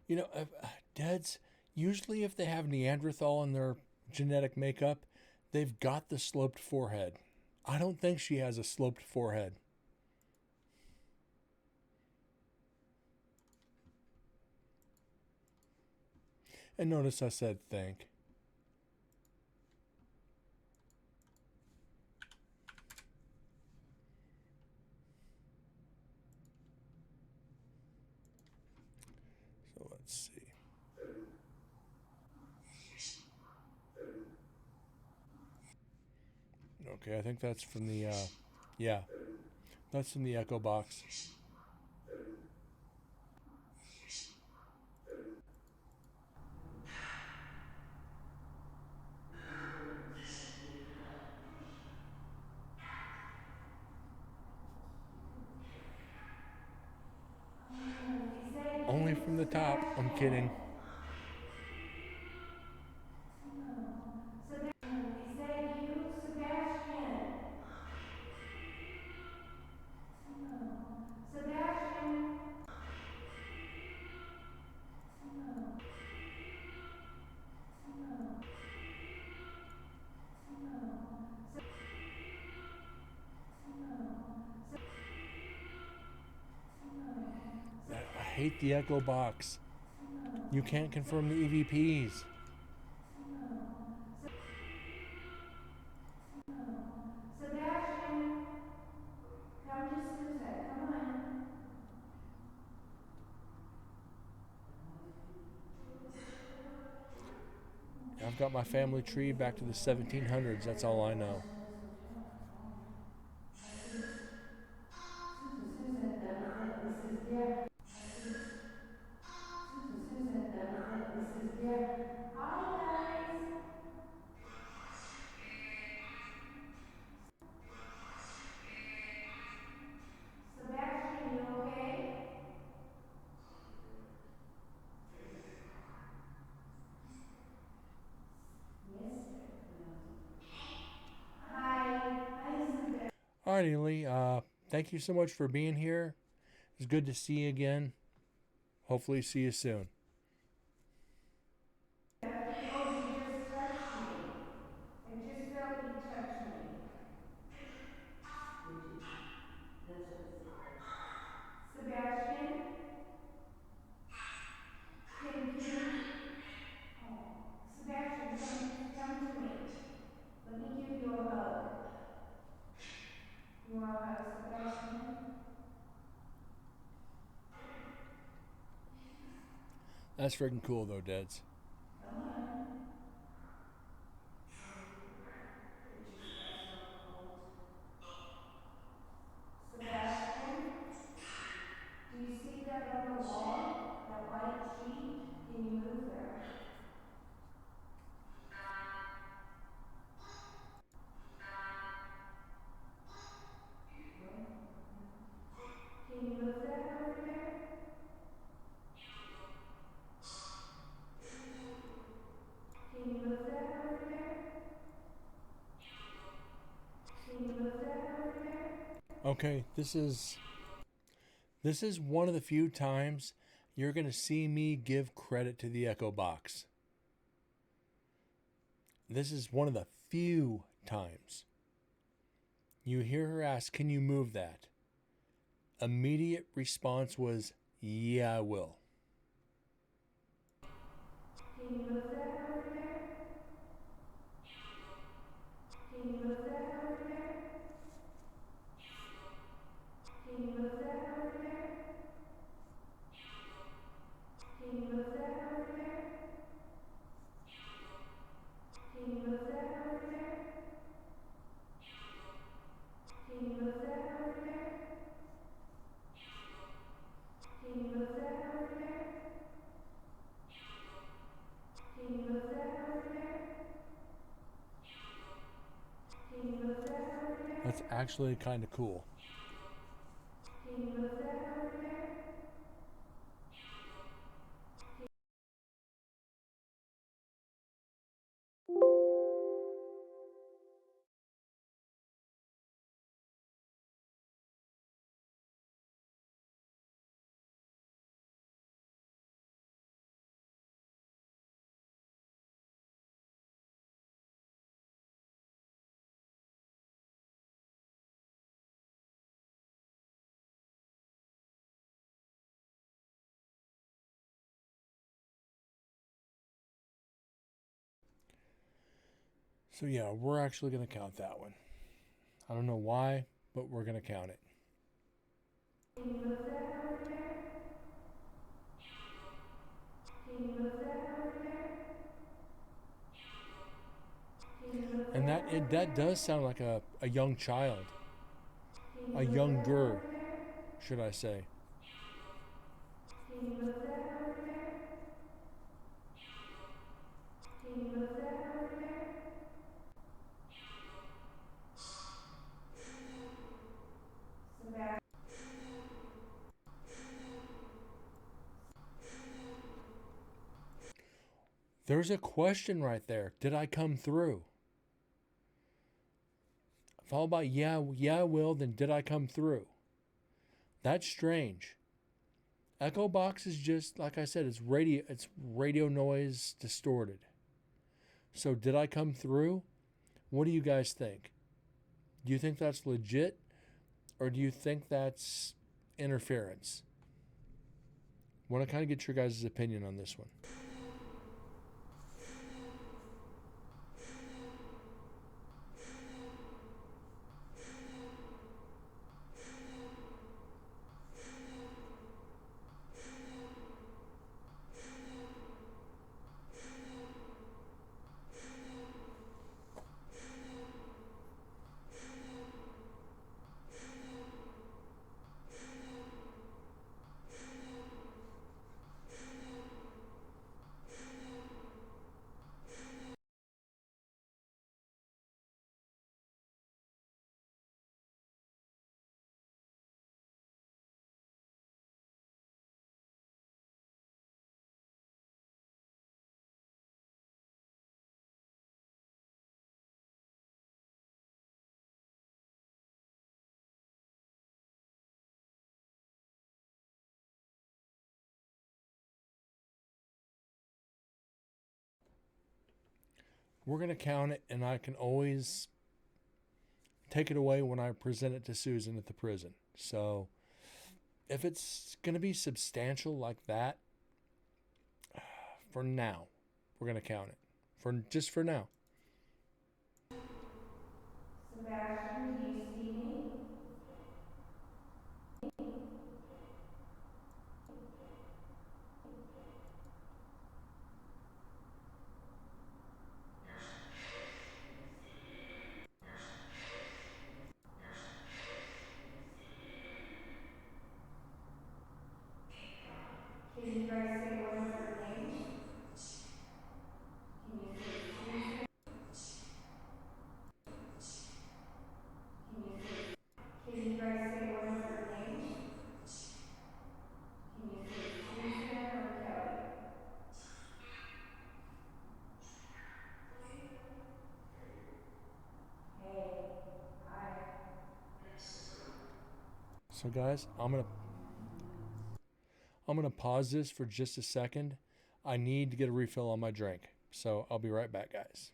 [SPEAKER 2] You know, Dads, usually if they have Neanderthal in their genetic makeup, they've got the sloped forehead. I don't think she has a sloped forehead. And notice I said think. So let's see. Okay, I think that's from the, yeah, that's from the echo box. Only from the top. I'm kidding.
[SPEAKER 5] Is that you, Sebastian? Sebastian?
[SPEAKER 2] I hate the echo box. You can't confirm the EVPs.
[SPEAKER 5] Sebastian? Come to Susan, come on.
[SPEAKER 2] got my family tree back to the 1700s. That's all I know.
[SPEAKER 5] Sebastian, you okay? Hi. Hi, Sebastian.
[SPEAKER 2] Alrighty, Lee. Thank you so much for being here. It's good to see you again. Hopefully, see you soon.
[SPEAKER 5] Oh, you just touched me. I just felt you touch me. Sebastian, can you, oh, Sebastian, come to me. Let me give you a hug. You want a hug, Sebastian?
[SPEAKER 2] That's freaking cool, though, Deds.
[SPEAKER 5] Come on. Sebastian, do you see that on the wall? That white sheet? Can you move there? Can you move that over there? Can you move that over there? Can you move that over there?
[SPEAKER 2] Okay, this is one of the few times you're going to see me give credit to the Echo Box. This is one of the few times you hear her ask, "Can you move that?" Immediate response was, "Yeah, I will."
[SPEAKER 5] Can you move that over there? Can you move that over there? Can you move that over there? Can you move that over there? Can you move that over there? Can you move that over there? Can you move that over there? Can you move that over there? Can you move that over there?
[SPEAKER 2] That's actually kind of cool.
[SPEAKER 5] Can you move that over there?
[SPEAKER 2] So yeah, we're actually going to count that one. I don't know why, but we're going to count it.
[SPEAKER 5] Can you move that over there? Can you move that over there? Can you move
[SPEAKER 2] And that does sound like a young child. A younger, should I say.
[SPEAKER 5] Can you move that over there? Can you move that over there? Sebastian.
[SPEAKER 2] There's a question right there. Did I come through? Followed by yeah, I will, then did I come through? That's strange. Echo Box is just, like I said, it's radio noise distorted. So did I come through? What do you guys think? Do you think that's legit? Or do you think that's interference? Want to kind of get your guys' opinion on this one. we're going to count it, and I can always take it away when I present it to Susan at the prison. So if it's going to be substantial like that, for now, we're going to count it. For now.
[SPEAKER 5] Sebastian, do you see me? Can you guys say what is her name? Can you say Susan? Can you guys say what is her name? Can you say Susan or Kelly? Hey, hi.
[SPEAKER 2] So guys, I'm gonna pause this for just a second. I need to get a refill on my drink. So I'll be right back, guys.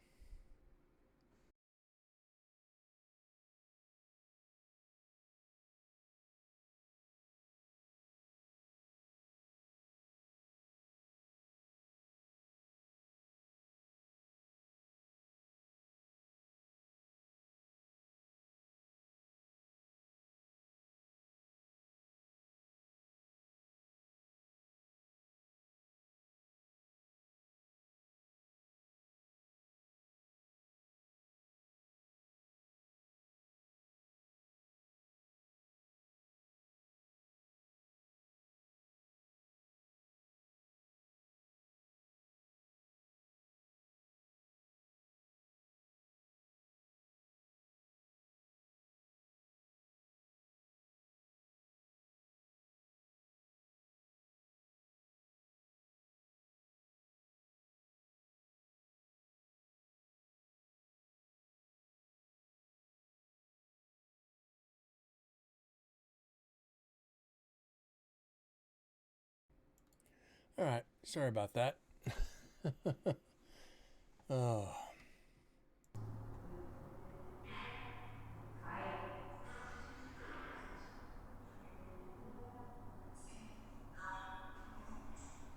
[SPEAKER 2] All right, sorry about that. Oh.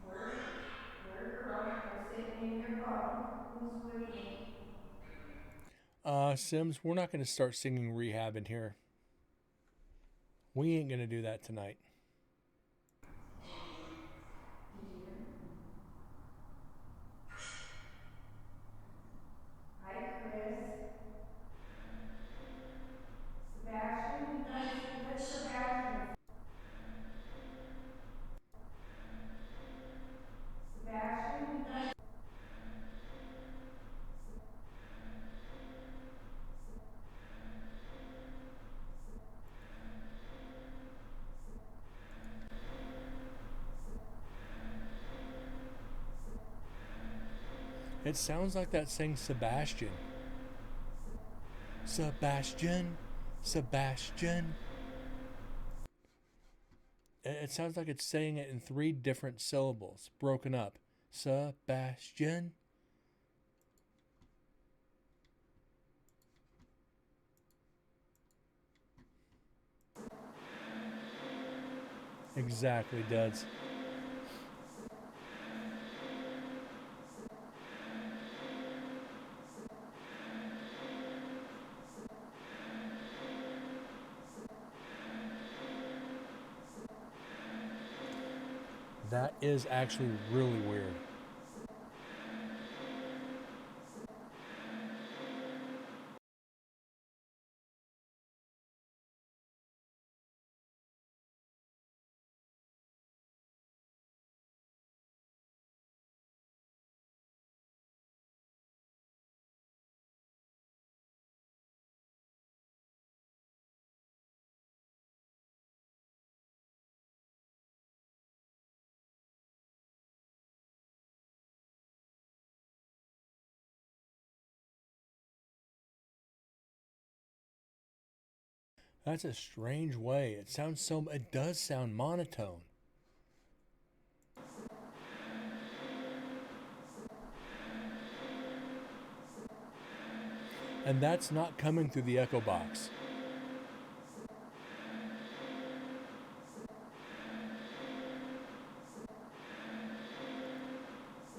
[SPEAKER 5] We're girls. We're sitting in your bunk. Who's with me?
[SPEAKER 2] Sims, we're not going to start singing Rehab in here. We ain't going to do that tonight.
[SPEAKER 5] Hi, Chris. Sebastian, you guys, let Sebastian. Sebastian, you guys.
[SPEAKER 2] It sounds like that saying Sebastian. Sebastian. Sebastian. It sounds like it's saying it in 3 different syllables, broken up. Sebastian. Exactly, Duds. That is actually really weird. That's a strange way. It does sound monotone. And that's not coming through the echo box.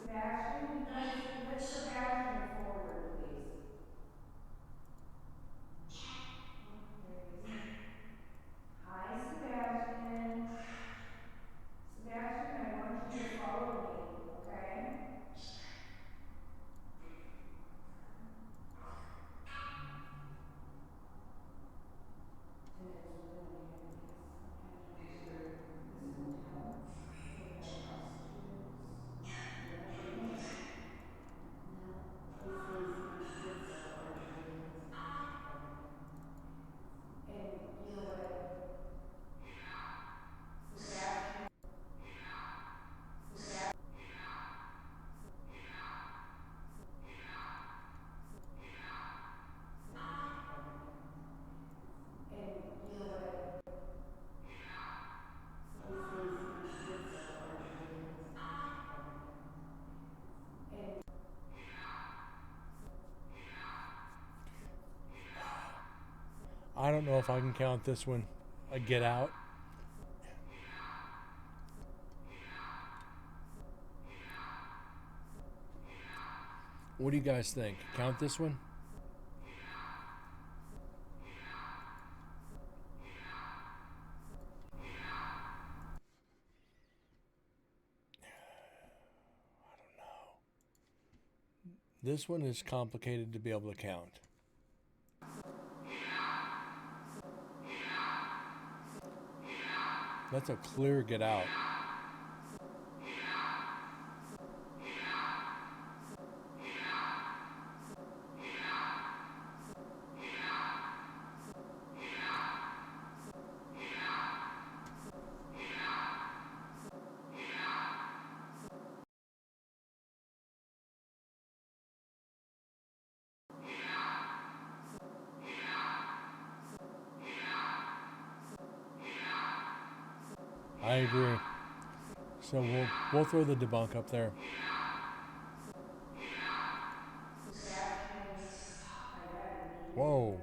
[SPEAKER 5] Sebastian, lift Sebastian forward, please. There he is. Hi, Sebastian. Sebastian, I want you to follow me, okay? And you know what? Sebastian, Sebastian, and you know what? And
[SPEAKER 2] I don't know if I can count this one a get out. What do you guys think? Count this one? This one is complicated to be able to count. That's a clear get out. I agree. So we'll throw the debunk up there. Whoa.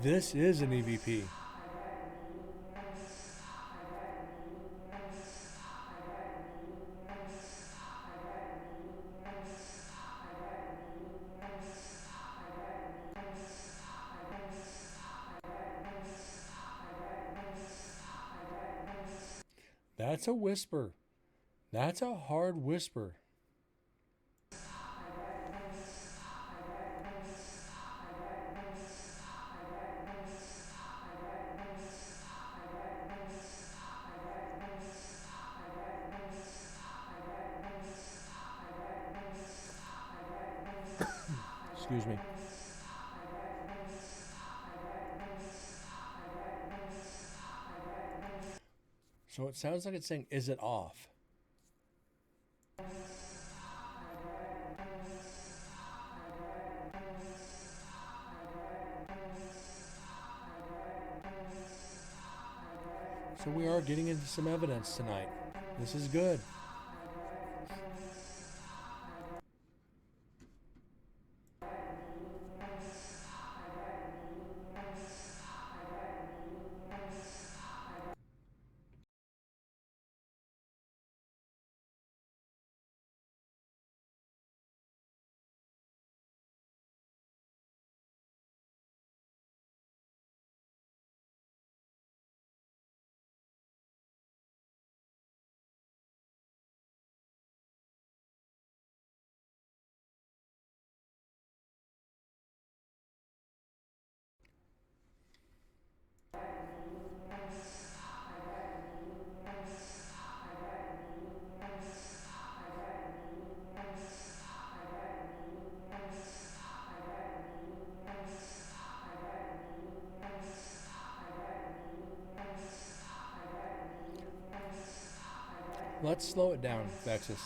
[SPEAKER 2] This is an EVP. That's a whisper. That's a hard whisper. Excuse me. So it sounds like it's saying, is it off? So we are getting into some evidence tonight. This is good. Let's slow it down, Vexus.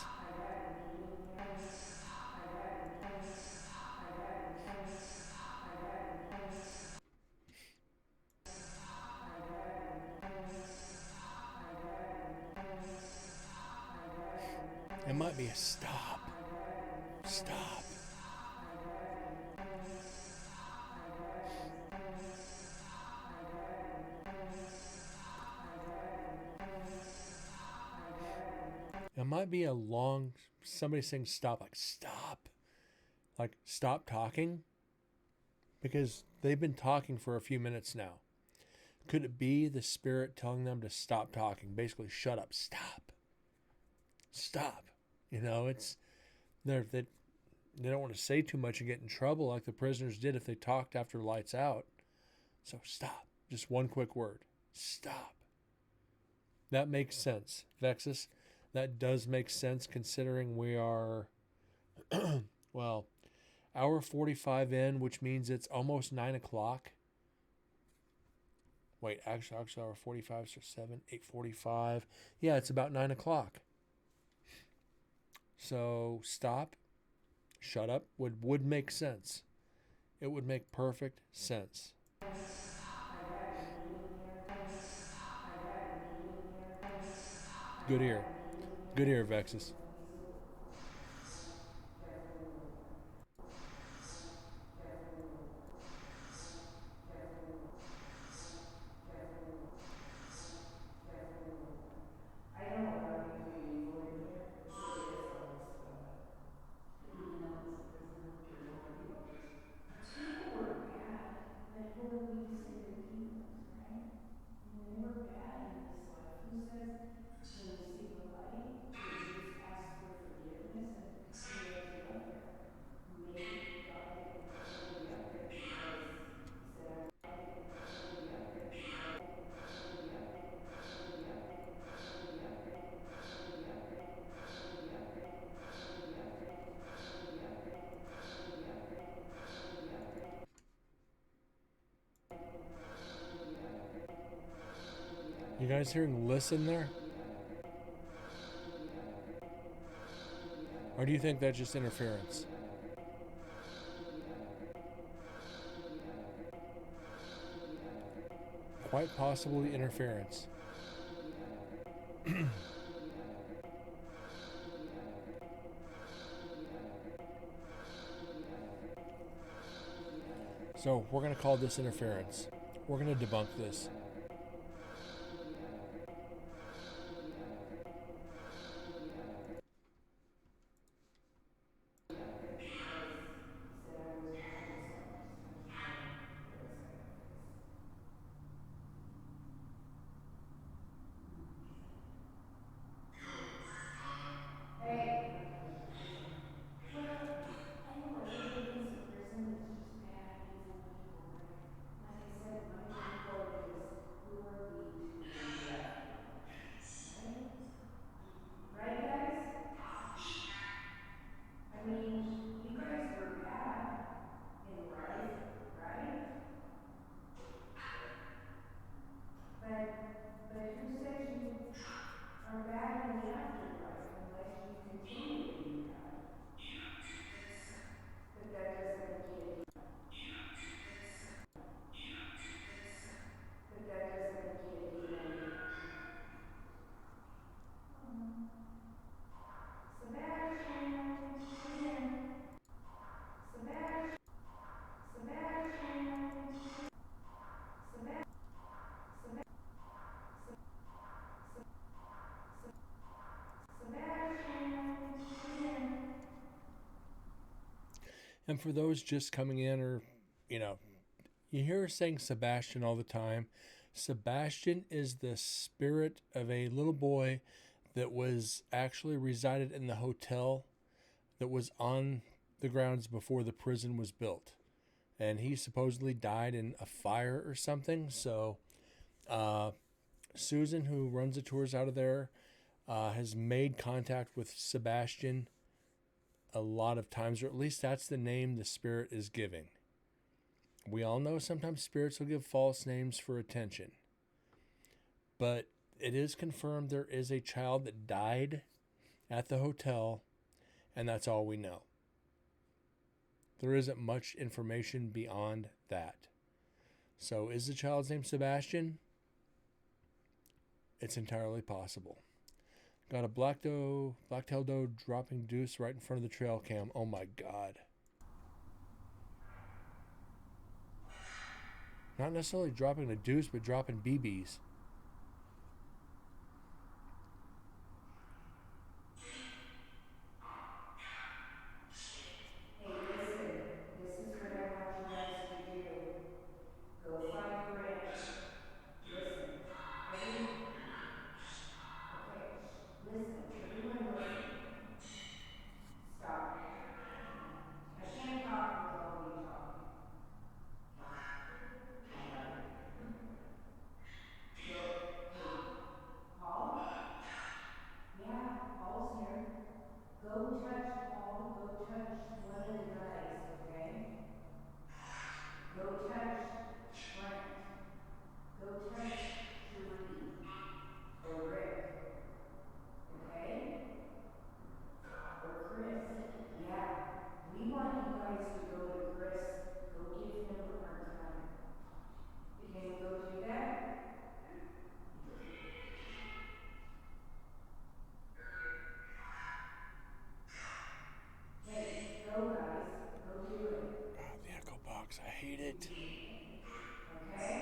[SPEAKER 2] might be a stop. Stop. It might be a long, somebody saying stop, like stop. Like stop talking. Because they've been talking for a few minutes now. Could it be the spirit telling them to stop talking? Basically, shut up, stop. Stop. You know, they don't want to say too much and get in trouble like the prisoners did if they talked after lights out. So stop. Just one quick word. Stop. That makes sense. Vexus, that does make sense considering we are, well, hour 45 in, which means it's almost 9 o'clock. Wait, actually hour 45, so 7, 8:45. Yeah, it's about 9 o'clock. So stop, shut up would make sense. It would make perfect sense. Good ear. Good ear, Vexus.
[SPEAKER 5] I know a lot of things may be illegal in here. It really is almost, even though it's a prison, people were bad, but who are we to say they're demons, right? I mean, they were bad in this life. Who says when you see the light, you just ask for forgiveness and see what you up there? Maybe God didn't pursue the upgrade because he said, I didn't pursue the upgrade because I didn't pursue the upgrade, pursue the upgrade, pursue the upgrade, pursue the upgrade, pursue the upgrade, pursue the upgrade, pursue the upgrade, pursue the upgrade, pursue the upgrade.
[SPEAKER 2] You guys hearing listen there? Or do you think that's just interference? Quite possibly interference. So we're going to call this interference. We're going to debunk this.
[SPEAKER 5] Hey. Well, I know everybody thinks a prison is just bad, evil people, but like I said, my report is who are we to rescue them, right? Right, guys? I mean, you guys were bad in life, right? But who says you are bad in the afterlife unless you continue to be bad? But that doesn't make you a but that doesn't make you a demon. Sebastian, come here. Sebastian, Sebastian, Sebastian, Sebastian, come here.
[SPEAKER 2] And for those just coming in or, you hear her saying Sebastian all the time. Sebastian is the spirit of a little boy that was actually resided in the hotel that was on the grounds before the prison was built. And he supposedly died in a fire or something. So Susan, who runs the tours out of there, has made contact with Sebastian a lot of times, or at least that's the name the spirit is giving. We all know sometimes spirits will give false names for attention. But it is confirmed there is a child that died at the hotel, and that's all we know. There isn't much information beyond that. So is the child's name Sebastian? It's entirely possible. Got a black-tailed doe dropping deuce right in front of the trail cam. Oh my god. Not necessarily dropping the deuce, but dropping BBs.
[SPEAKER 5] Hey, listen, this is what I want you guys to do. Go find Rick. Listen, okay, listen, everyone listen. Stop. I can't talk with all of you talking. Go, hey, Paul? Yeah, Paul's here. Go touch Paul, go touch one of the guys, okay? Go touch Frank. Go touch Cherie or Rick, okay? Or Chris. Yeah. We want you guys to go to Chris. Go give him a hard time. Can you go do that? Hey, go guys. Go do it.
[SPEAKER 2] Oh, the echo box. I hate it.
[SPEAKER 5] Okay?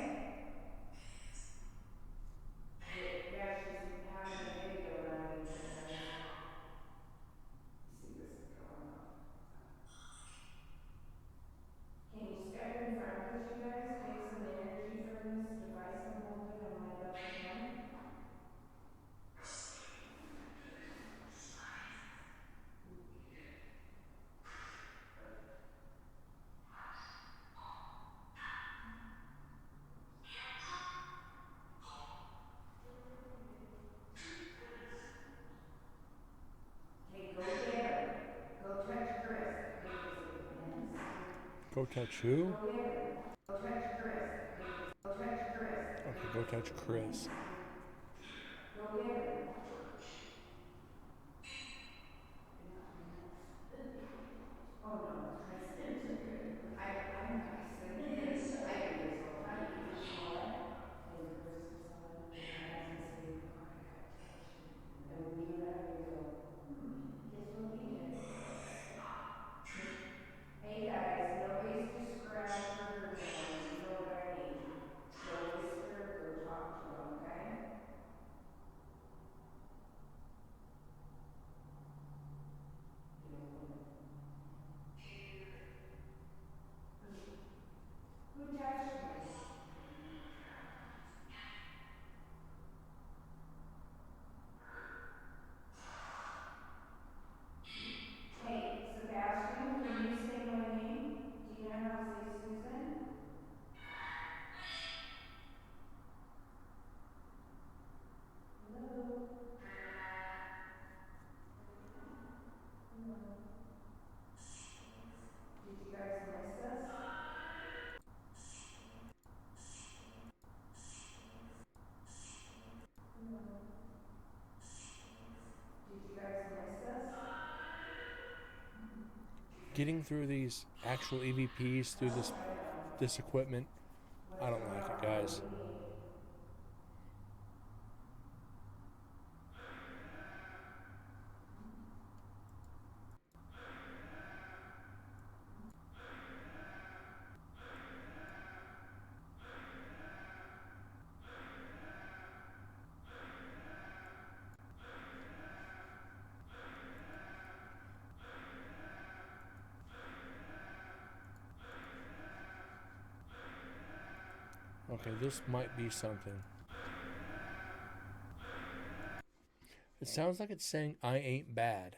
[SPEAKER 5] Yeah, she's having a video running because see this is going on. Can you step in front of us, you guys? Take some energy from this device I'm holding in my left hand. Okay, go there. Go touch Chris.
[SPEAKER 2] Go touch who?
[SPEAKER 5] Go there. Go touch Chris. Go touch Chris.
[SPEAKER 2] Okay, go touch Chris.
[SPEAKER 5] Go there. Oh no, Chris is good. I'm not saying this. I do this all the time. Hey, Chris is on. And when you let me go, guess what we did? Hey guys, nobody's to scratch or hurt anyone. You know what I mean? Go whisper, go talk to them, okay? Who touched me? Hey, Sebastian, can you say my name? Do you know how to say Susan? Hello? Hello? Did you guys miss us? Hello? Did you guys miss us?
[SPEAKER 2] Getting through these actual EVPs through this equipment, I don't like it, guys. Okay, this might be something. It sounds like it's saying I ain't bad.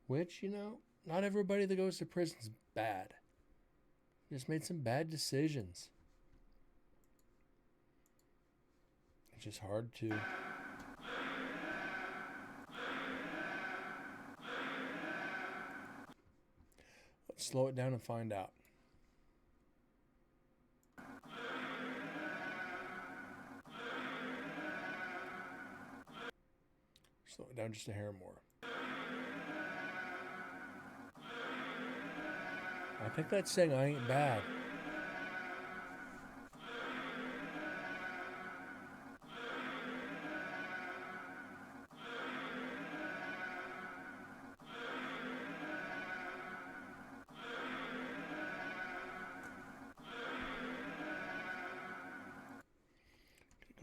[SPEAKER 2] Which, not everybody that goes to prison's bad. Just made some bad decisions. It's just hard to... Let's slow it down and find out. Slow it down just a hair more. I think that's saying I ain't bad.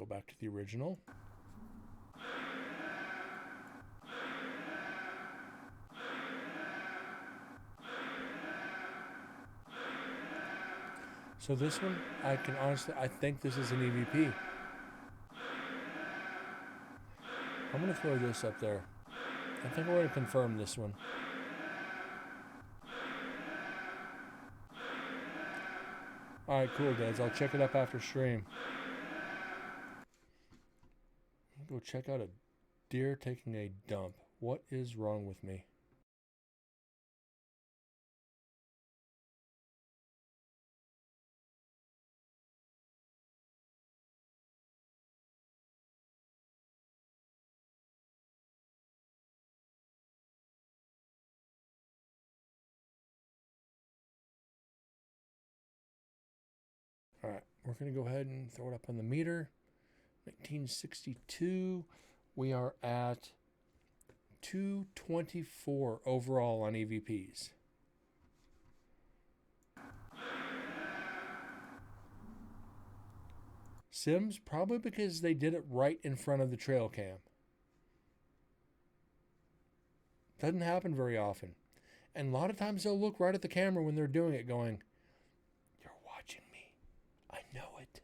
[SPEAKER 2] back to the original. So this one, I think this is an EVP. I'm going to throw this up there. I think we're going to confirm this one. Alright, cool, Dads. I'll check it up after stream. Go check out a deer taking a dump. What is wrong with me? Alright, we're going to go ahead and throw it up on the meter. 1962. We are at 224 overall on EVPs. Sims, probably because they did it right in front of the trail cam. Doesn't happen very often. And a lot of times they'll look right at the camera when they're doing it going, "You're watching me. I know it."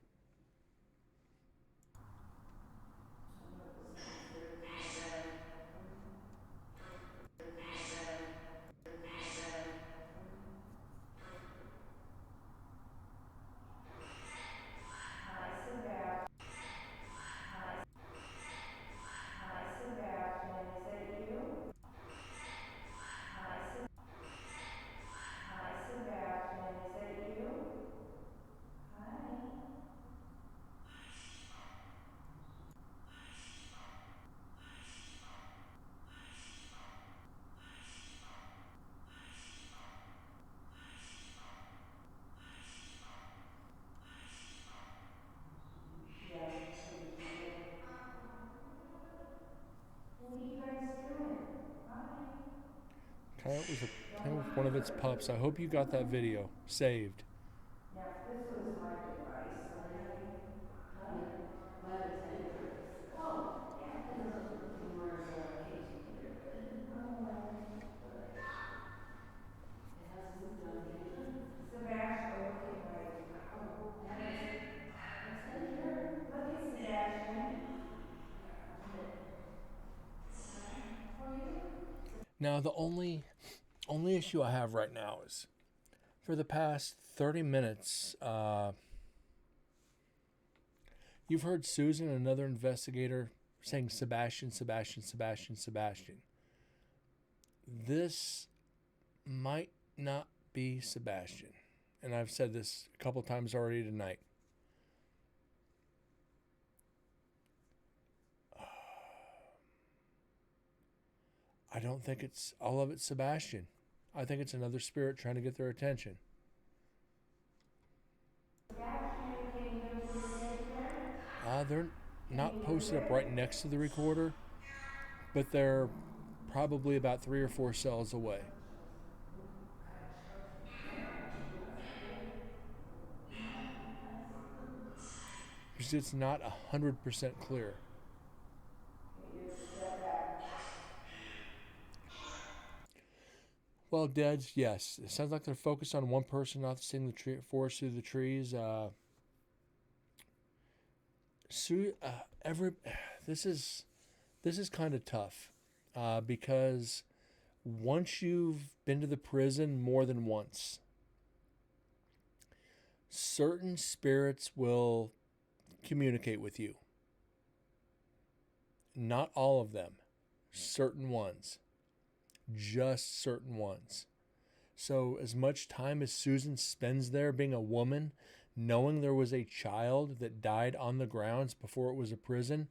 [SPEAKER 2] Coyote was playing with one of its pups. I hope you got that video saved. Now, the only issue I have right now is for the past 30 minutes, you've heard Susan, another investigator, saying Sebastian, Sebastian, Sebastian, Sebastian. This might not be Sebastian. And I've said this a couple times already tonight. I don't think it's all of it Sebastian. I think it's another spirit trying to get their attention. They're not posted up right next to the recorder, but they're probably about 3 or 4 cells away. Because it's not 100% clear. Well, Dads, yes. It sounds like they're focused on one person, not seeing the forest through the trees. This is kind of tough because once you've been to the prison more than once, certain spirits will communicate with you. Not all of them, certain ones. Just certain ones. So as much time as Susan spends there being a woman, knowing there was a child that died on the grounds before it was a prison,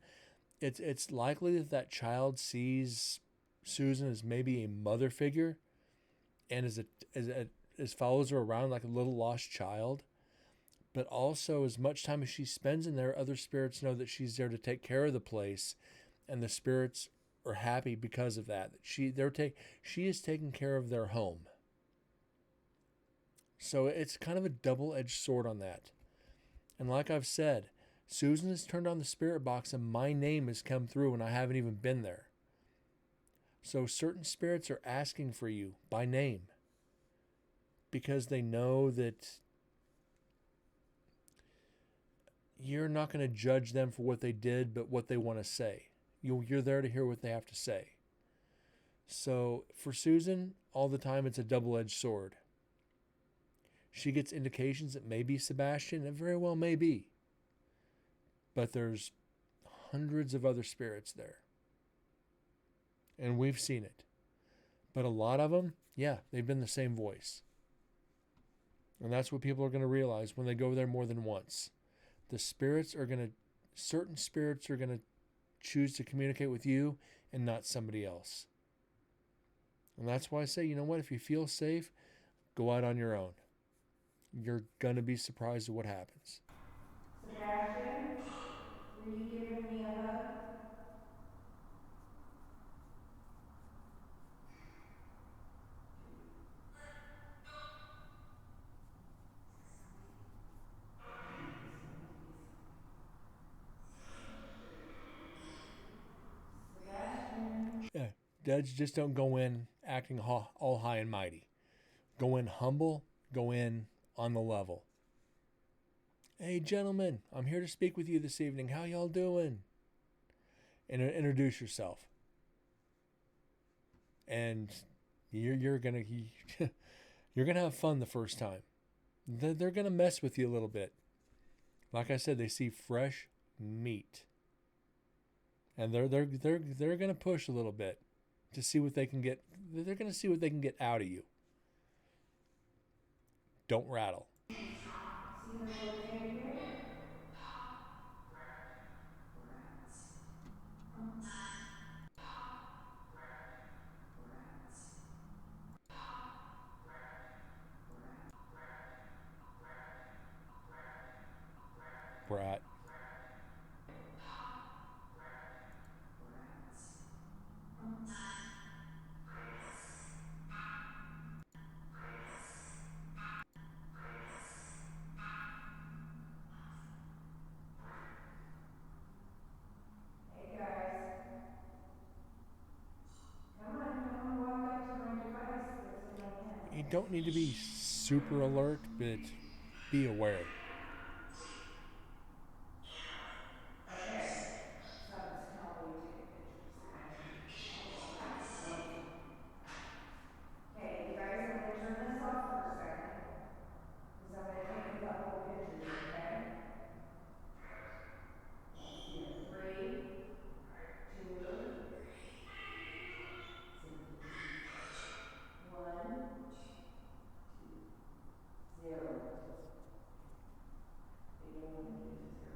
[SPEAKER 2] it's likely that that child sees Susan as maybe a mother figure and as follows her around like a little lost child. But also, as much time as she spends in there, other spirits know that she's there to take care of the place, and the spirits are happy because of that. She is taking care of their home. So it's kind of a double-edged sword on that. And like I've said, Susan has turned on the spirit box and my name has come through and I haven't even been there. So certain spirits are asking for you by name because they know that you're not going to judge them for what they did, but what they want to say. You're there to hear what they have to say. So for Susan, all the time it's a double-edged sword. She gets indications it may be Sebastian. It very well may be. But there's hundreds of other spirits there. And we've seen it. But a lot of them, yeah, they've been the same voice. And that's what people are going to realize when they go there more than once. Certain spirits are going to choose to communicate with you and not somebody else. And that's why I say, you know what, if you feel safe, go out on your own. You're going to be surprised at what happens.
[SPEAKER 5] Sebastian, were you giving me a hug? Sebastian.
[SPEAKER 2] Yeah, dads just don't go in acting all high and mighty. Go in humble, go in on the level. Hey, gentlemen, I'm here to speak with you this evening. How y'all doing? And introduce yourself. And you're gonna you're gonna have fun the first time. They're gonna mess with you a little bit. Like I said, they see fresh meat, and they're gonna push a little bit to see what they can get. They're gonna see what they can get out of you. Don't rattle.
[SPEAKER 5] See the little thing here?
[SPEAKER 2] Brat.
[SPEAKER 5] Hey guys. Come on, walk up to my device that's in my hand.
[SPEAKER 2] You don't need to be super alert, but be aware.
[SPEAKER 5] Okay. Something's telling me to take pictures. Okay, you guys, I'm gonna turn this off for a second. Because I'm gonna take a couple of pictures, okay? Three, two, one, zero. Begin when you get to zero.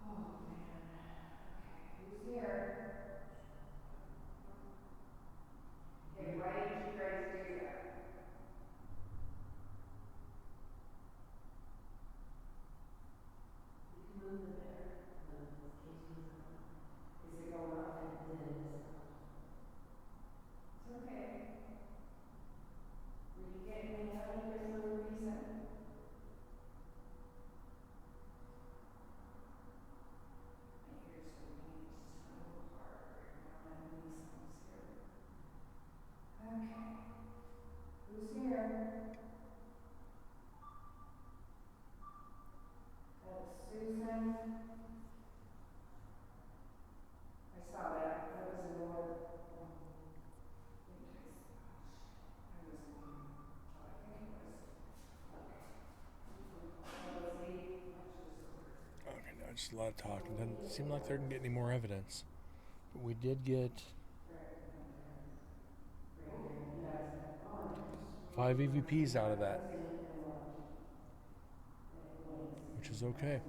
[SPEAKER 5] Oh man. Okay, who's here? Okay, why did you guys do that? You can move it there. Is it going off? It is. It's okay. Were you getting any honey for no reason? My ears are beating so hard right now. My knee sounds here. Okay. Who's here? That's Susan. I saw that. That was an order. I wasn't even. Oh, I think it was. Okay. Let's see.
[SPEAKER 2] Okay, no, just a lot of talking. Doesn't seem like they're gonna get any more evidence. But we did get 5 EVPs out of that, which is okay.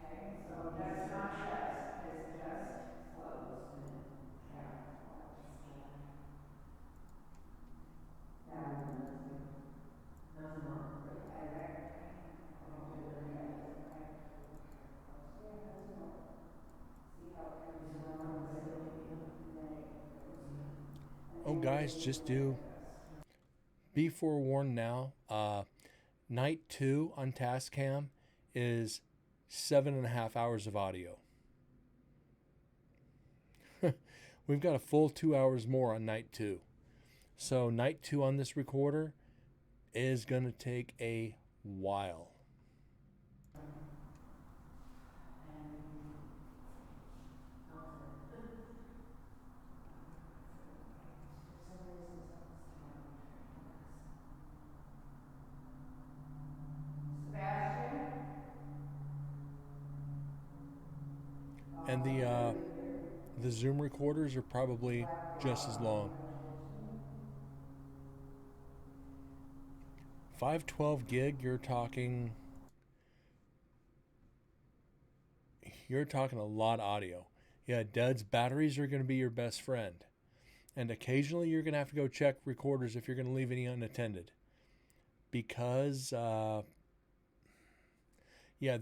[SPEAKER 5] Okay, so that's not just, it's just closed. Yeah.
[SPEAKER 2] guys, just be forewarned now. Night 2 on Tascam is 7.5 hours of audio. We've got a full 2 hours more on night 2. So night 2 on this recorder is going to take a while.
[SPEAKER 5] Sebastian?
[SPEAKER 2] And the Zoom recorders are probably just as long. 512 gig, you're talking a lot of audio. Yeah, Duds, batteries are going to be your best friend. And occasionally you're going to have to go check recorders if you're going to leave any unattended. Because, the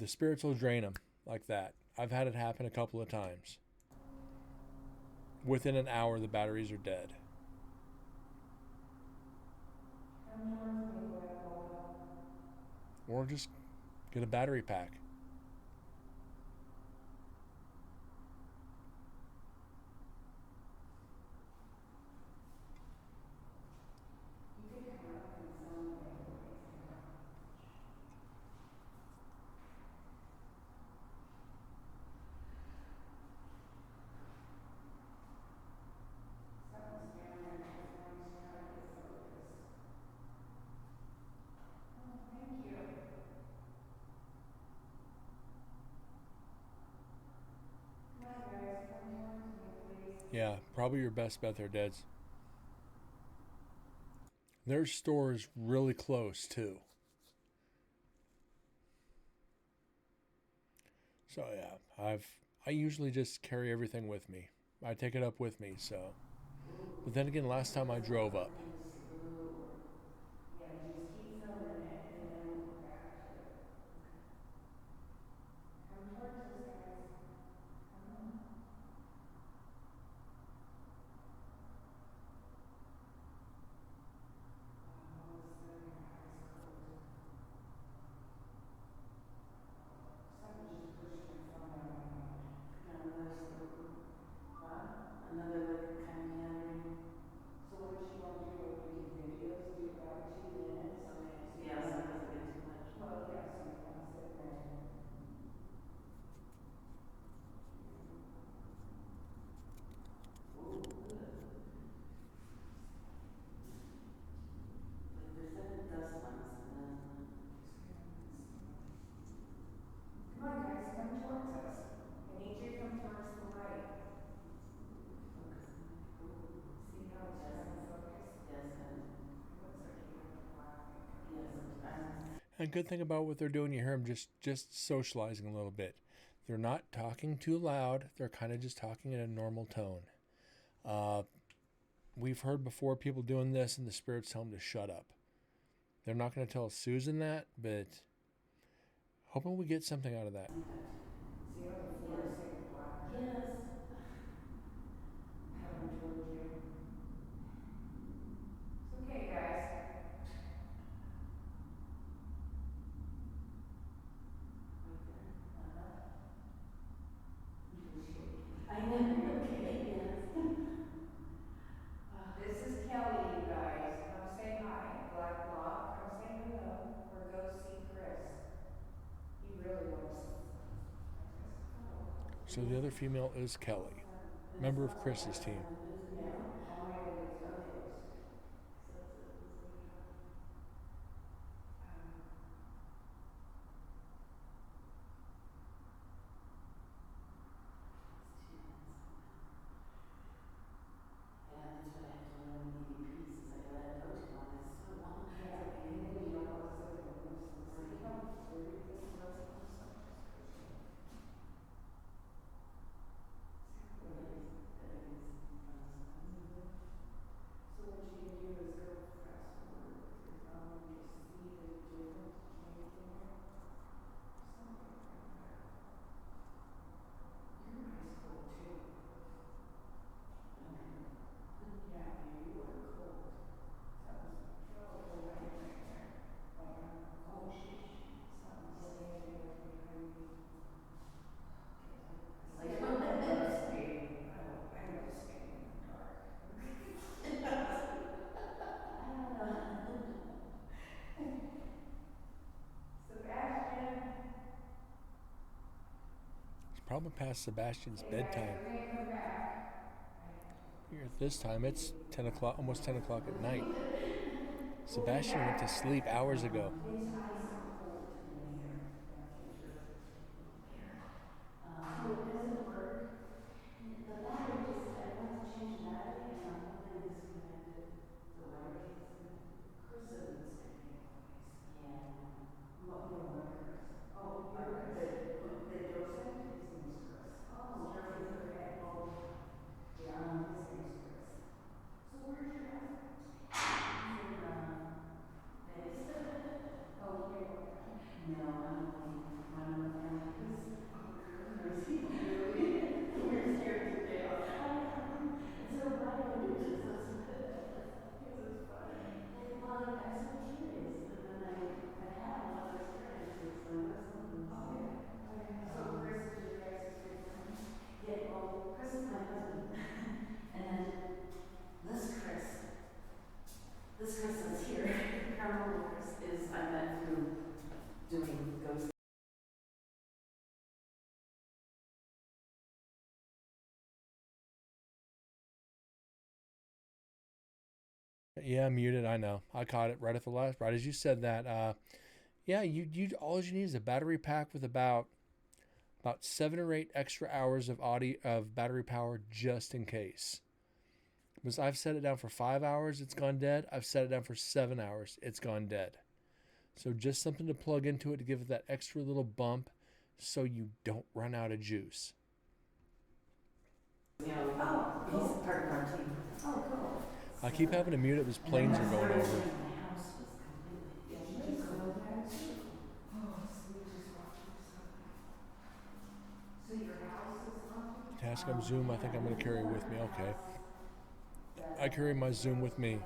[SPEAKER 2] spirits will drain them like that. I've had it happen a couple of times. Within an hour, the batteries are dead. Or just get a battery pack. Yeah, probably your best bet there, Deds. Their store is really close, too. So, yeah, I usually just carry everything with me. I take it up with me, so. But then again, last time I drove up.
[SPEAKER 5] Yeah, you just keep filming it, and then we'll go back to it. Come towards us, guys. Come on. All of a sudden, your eyes close. Something just pushed my phone out of my mouth.
[SPEAKER 1] Another like kind of meandering.
[SPEAKER 5] So what does she want to do? Like making videos, do about 2 minutes?
[SPEAKER 1] Okay, so yeah, so it doesn't get too much.
[SPEAKER 5] Well, yeah, so you want to sit there.
[SPEAKER 1] Ooh, good. Like there's seven dust ones and then
[SPEAKER 5] Come on, guys, come towards us. I need you to come towards the light.
[SPEAKER 1] focus. Ooh,
[SPEAKER 5] See how it's trying to focus?
[SPEAKER 1] yes, and
[SPEAKER 5] Looks like you have to laugh.
[SPEAKER 1] yes, sometimes.
[SPEAKER 2] And good thing about what they're doing, you hear them just socializing a little bit. They're not talking too loud. They're kind of just talking in a normal tone. We've heard before people doing this and the spirits tell them to shut up. They're not going to tell Susan that, but hoping we get something out of that.
[SPEAKER 5] See how the floor is like black?
[SPEAKER 1] Yes.
[SPEAKER 5] Coming towards you. It's okay, guys.
[SPEAKER 1] I know, okay, yes.
[SPEAKER 5] This is Kelly, you guys. Come say hi. Black Block, come say hello. Or go see Chris. He really wants
[SPEAKER 2] So the other female is Kelly, member of Chris's team.
[SPEAKER 5] Yeah, all my videos are closed.
[SPEAKER 1] Yeah, that's what I told her when the EVPs is like I let it go too long. It's so long.
[SPEAKER 5] Yeah, and then you don't want to sit there and listen. So you don't, this is what's awesome.
[SPEAKER 1] Everything's from the
[SPEAKER 2] probably past Sebastian's bedtime. Here at this time, it's 10 o'clock, almost 10 o'clock at night. Sebastian went to sleep hours ago.
[SPEAKER 5] Today's ice are cold in here. So it doesn't work. The battery just, I went to change the battery and something disconnected. The wire disconnected. Chris said it's disconnected. Yeah. What, no, not Chris. Oh, you're Chris. The Joseph, his name's Chris. Oh, Joseph, okay. Oh, yeah, his name's Chris. So where's your husband? He's in, Vegas. Oh, here. No, I'm only one of them. We're scared to death. So why don't we just listen to it? Because it's funny. Well, like, I'm so curious, and then I have a lot of experiences, so that's something. Oh, yeah. So Chris is your guys' big friend? Yeah, well, Chris is my husband. And then this Chris that's here, Carmel Chris, is I met through doing ghost.
[SPEAKER 2] Yeah, I'm muted. I know. I caught it right at the last, right as you said that. Yeah, you all you need is a battery pack with about 7 or 8 extra hours of battery power just in case. Because I've set it down for 5 hours, it's gone dead. I've set it down for 7 hours, it's gone dead. So just something to plug into it to give it that extra little bump so you don't run out of juice.
[SPEAKER 5] You know, he's part of our team. Oh, cool.
[SPEAKER 2] I keep having to mute it because planes are going over. Task on Zoom, I think I'm going to carry with me. Okay. I carry my Zoom with me.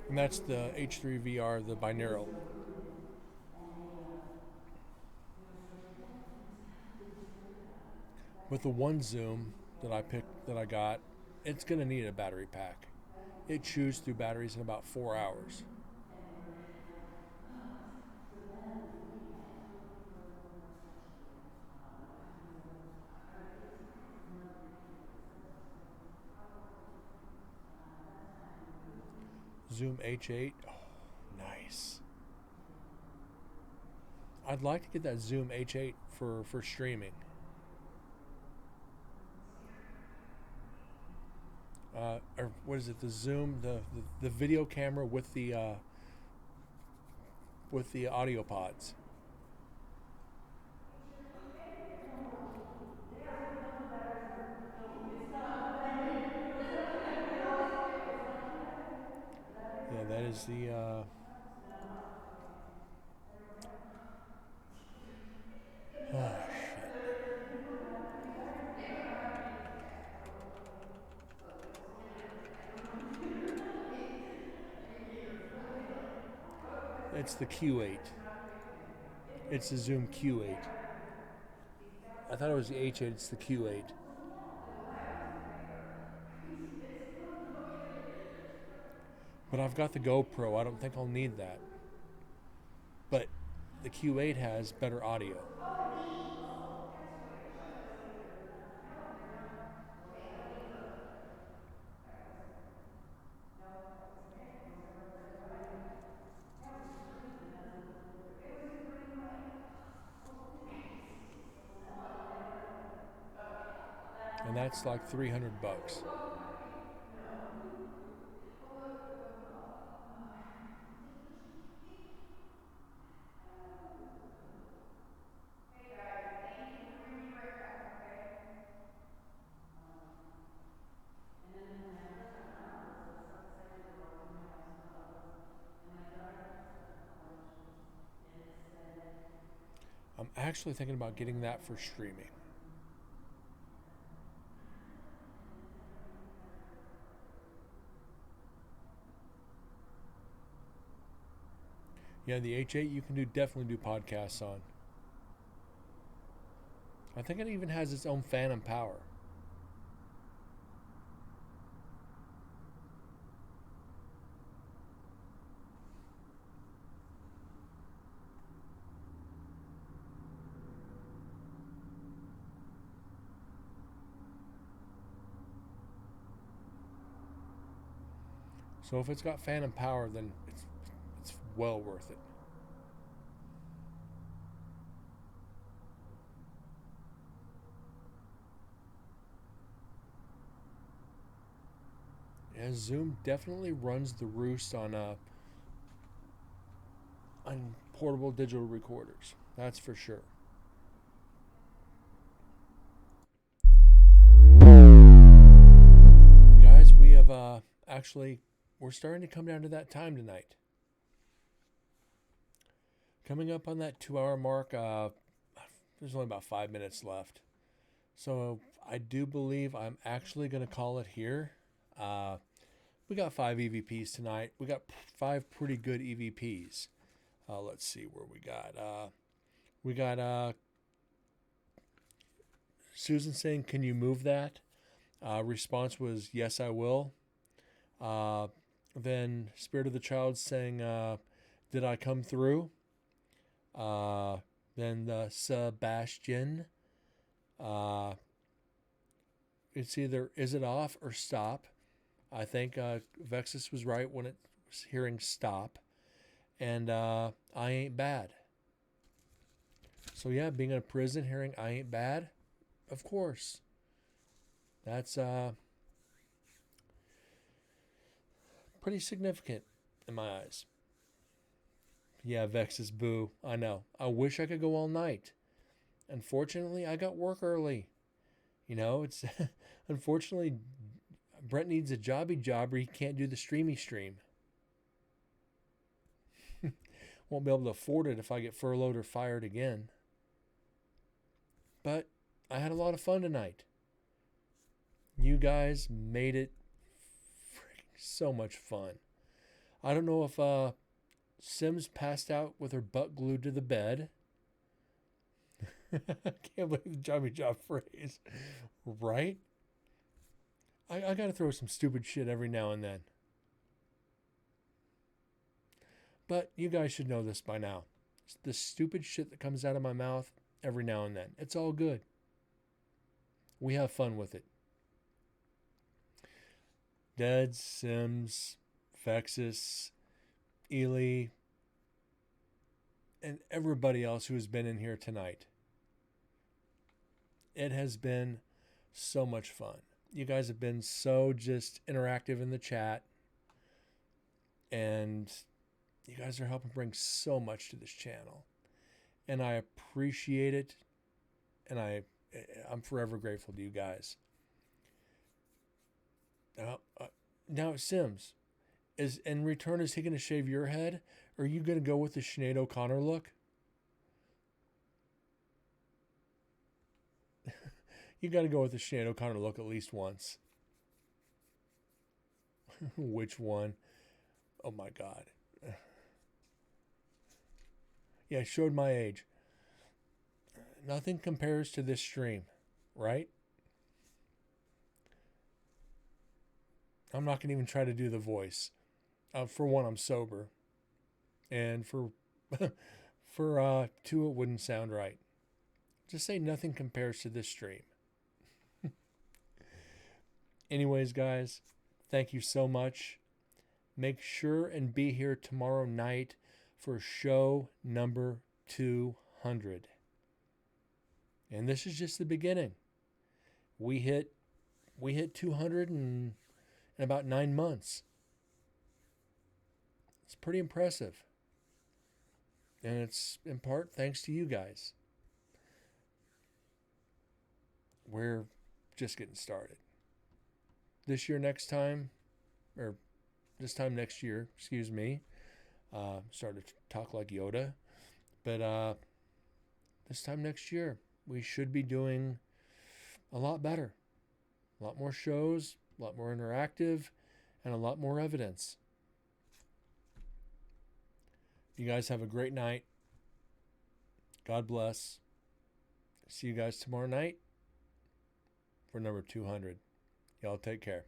[SPEAKER 2] And that's the H3VR, the binaural. With the one Zoom that I got, it's going to need a battery pack. It chews through batteries in about 4 hours. Zoom H8, oh, nice. I'd like to get that Zoom H8 for streaming. Or what is it? The Zoom, the video camera with the audio pods. Yeah, that is the. Oh shit. It's the Q8. It's the Zoom Q8. I thought it was the H8, it's the Q8. But I've got the GoPro, I don't think I'll need that. But the Q8 has better audio. And that's like $300. I'm actually thinking about getting that for streaming. Yeah, the H8 you can definitely do podcasts on. I think it even has its own phantom power. So if it's got phantom power, then it's well worth it. Yeah, Zoom definitely runs the roost on portable digital recorders. That's for sure. Guys, we have we're starting to come down to that time tonight. Coming up on that 2-hour mark, there's only about 5 minutes left. So I do believe I'm actually going to call it here. We got 5 EVPs tonight. We got 5 pretty good EVPs. Let's see where we got. We got Susan saying, "Can you move that?" Response was, "Yes, I will." Then Spirit of the Child saying, "Did I come through?" Then Sebastian. It's either is it off or stop. I think Vexus was right when it was hearing stop. And I ain't bad. So yeah, being in a prison, hearing I ain't bad, of course. That's pretty significant in my eyes. Yeah, Vexus boo. I know. I wish I could go all night. Unfortunately, I got work early. You know, it's unfortunately Brent needs a jobby job or he can't do the streamy stream. Won't be able to afford it if I get furloughed or fired again. But I had a lot of fun tonight. You guys made it so much fun. I don't know if Sims passed out with her butt glued to the bed. I can't believe the jobby job phrase. Right? I gotta throw some stupid shit every now and then. But you guys should know this by now. It's the stupid shit that comes out of my mouth every now and then. It's all good. We have fun with it. Dead, Sims, Vexus, Ely, and everybody else who has been in here tonight. It has been so much fun. You guys have been so just interactive in the chat. And you guys are helping bring so much to this channel. And I appreciate it. And I'm forever grateful to you guys. Now, Sims, in return, is he going to shave your head? Or are you going to go with the Sinead O'Connor look? You got to go with the Sinead O'Connor look at least once. Which one? Oh my God. Yeah, I showed my age. Nothing compares to this stream, right? I'm not going to even try to do the voice. For one, I'm sober. And for two, it wouldn't sound right. Just say nothing compares to this stream. Anyways, guys, thank you so much. Make sure and be here tomorrow night for show number 200. And this is just the beginning. We hit 200 in about 9 months. It's pretty impressive. And it's in part thanks to you guys. We're just getting started. This time next year, excuse me. Started to talk like Yoda. But this time next year, we should be doing a lot better. A lot more shows, a lot more interactive, and a lot more evidence. You guys have a great night. God bless. See you guys tomorrow night for number 200. Y'all take care.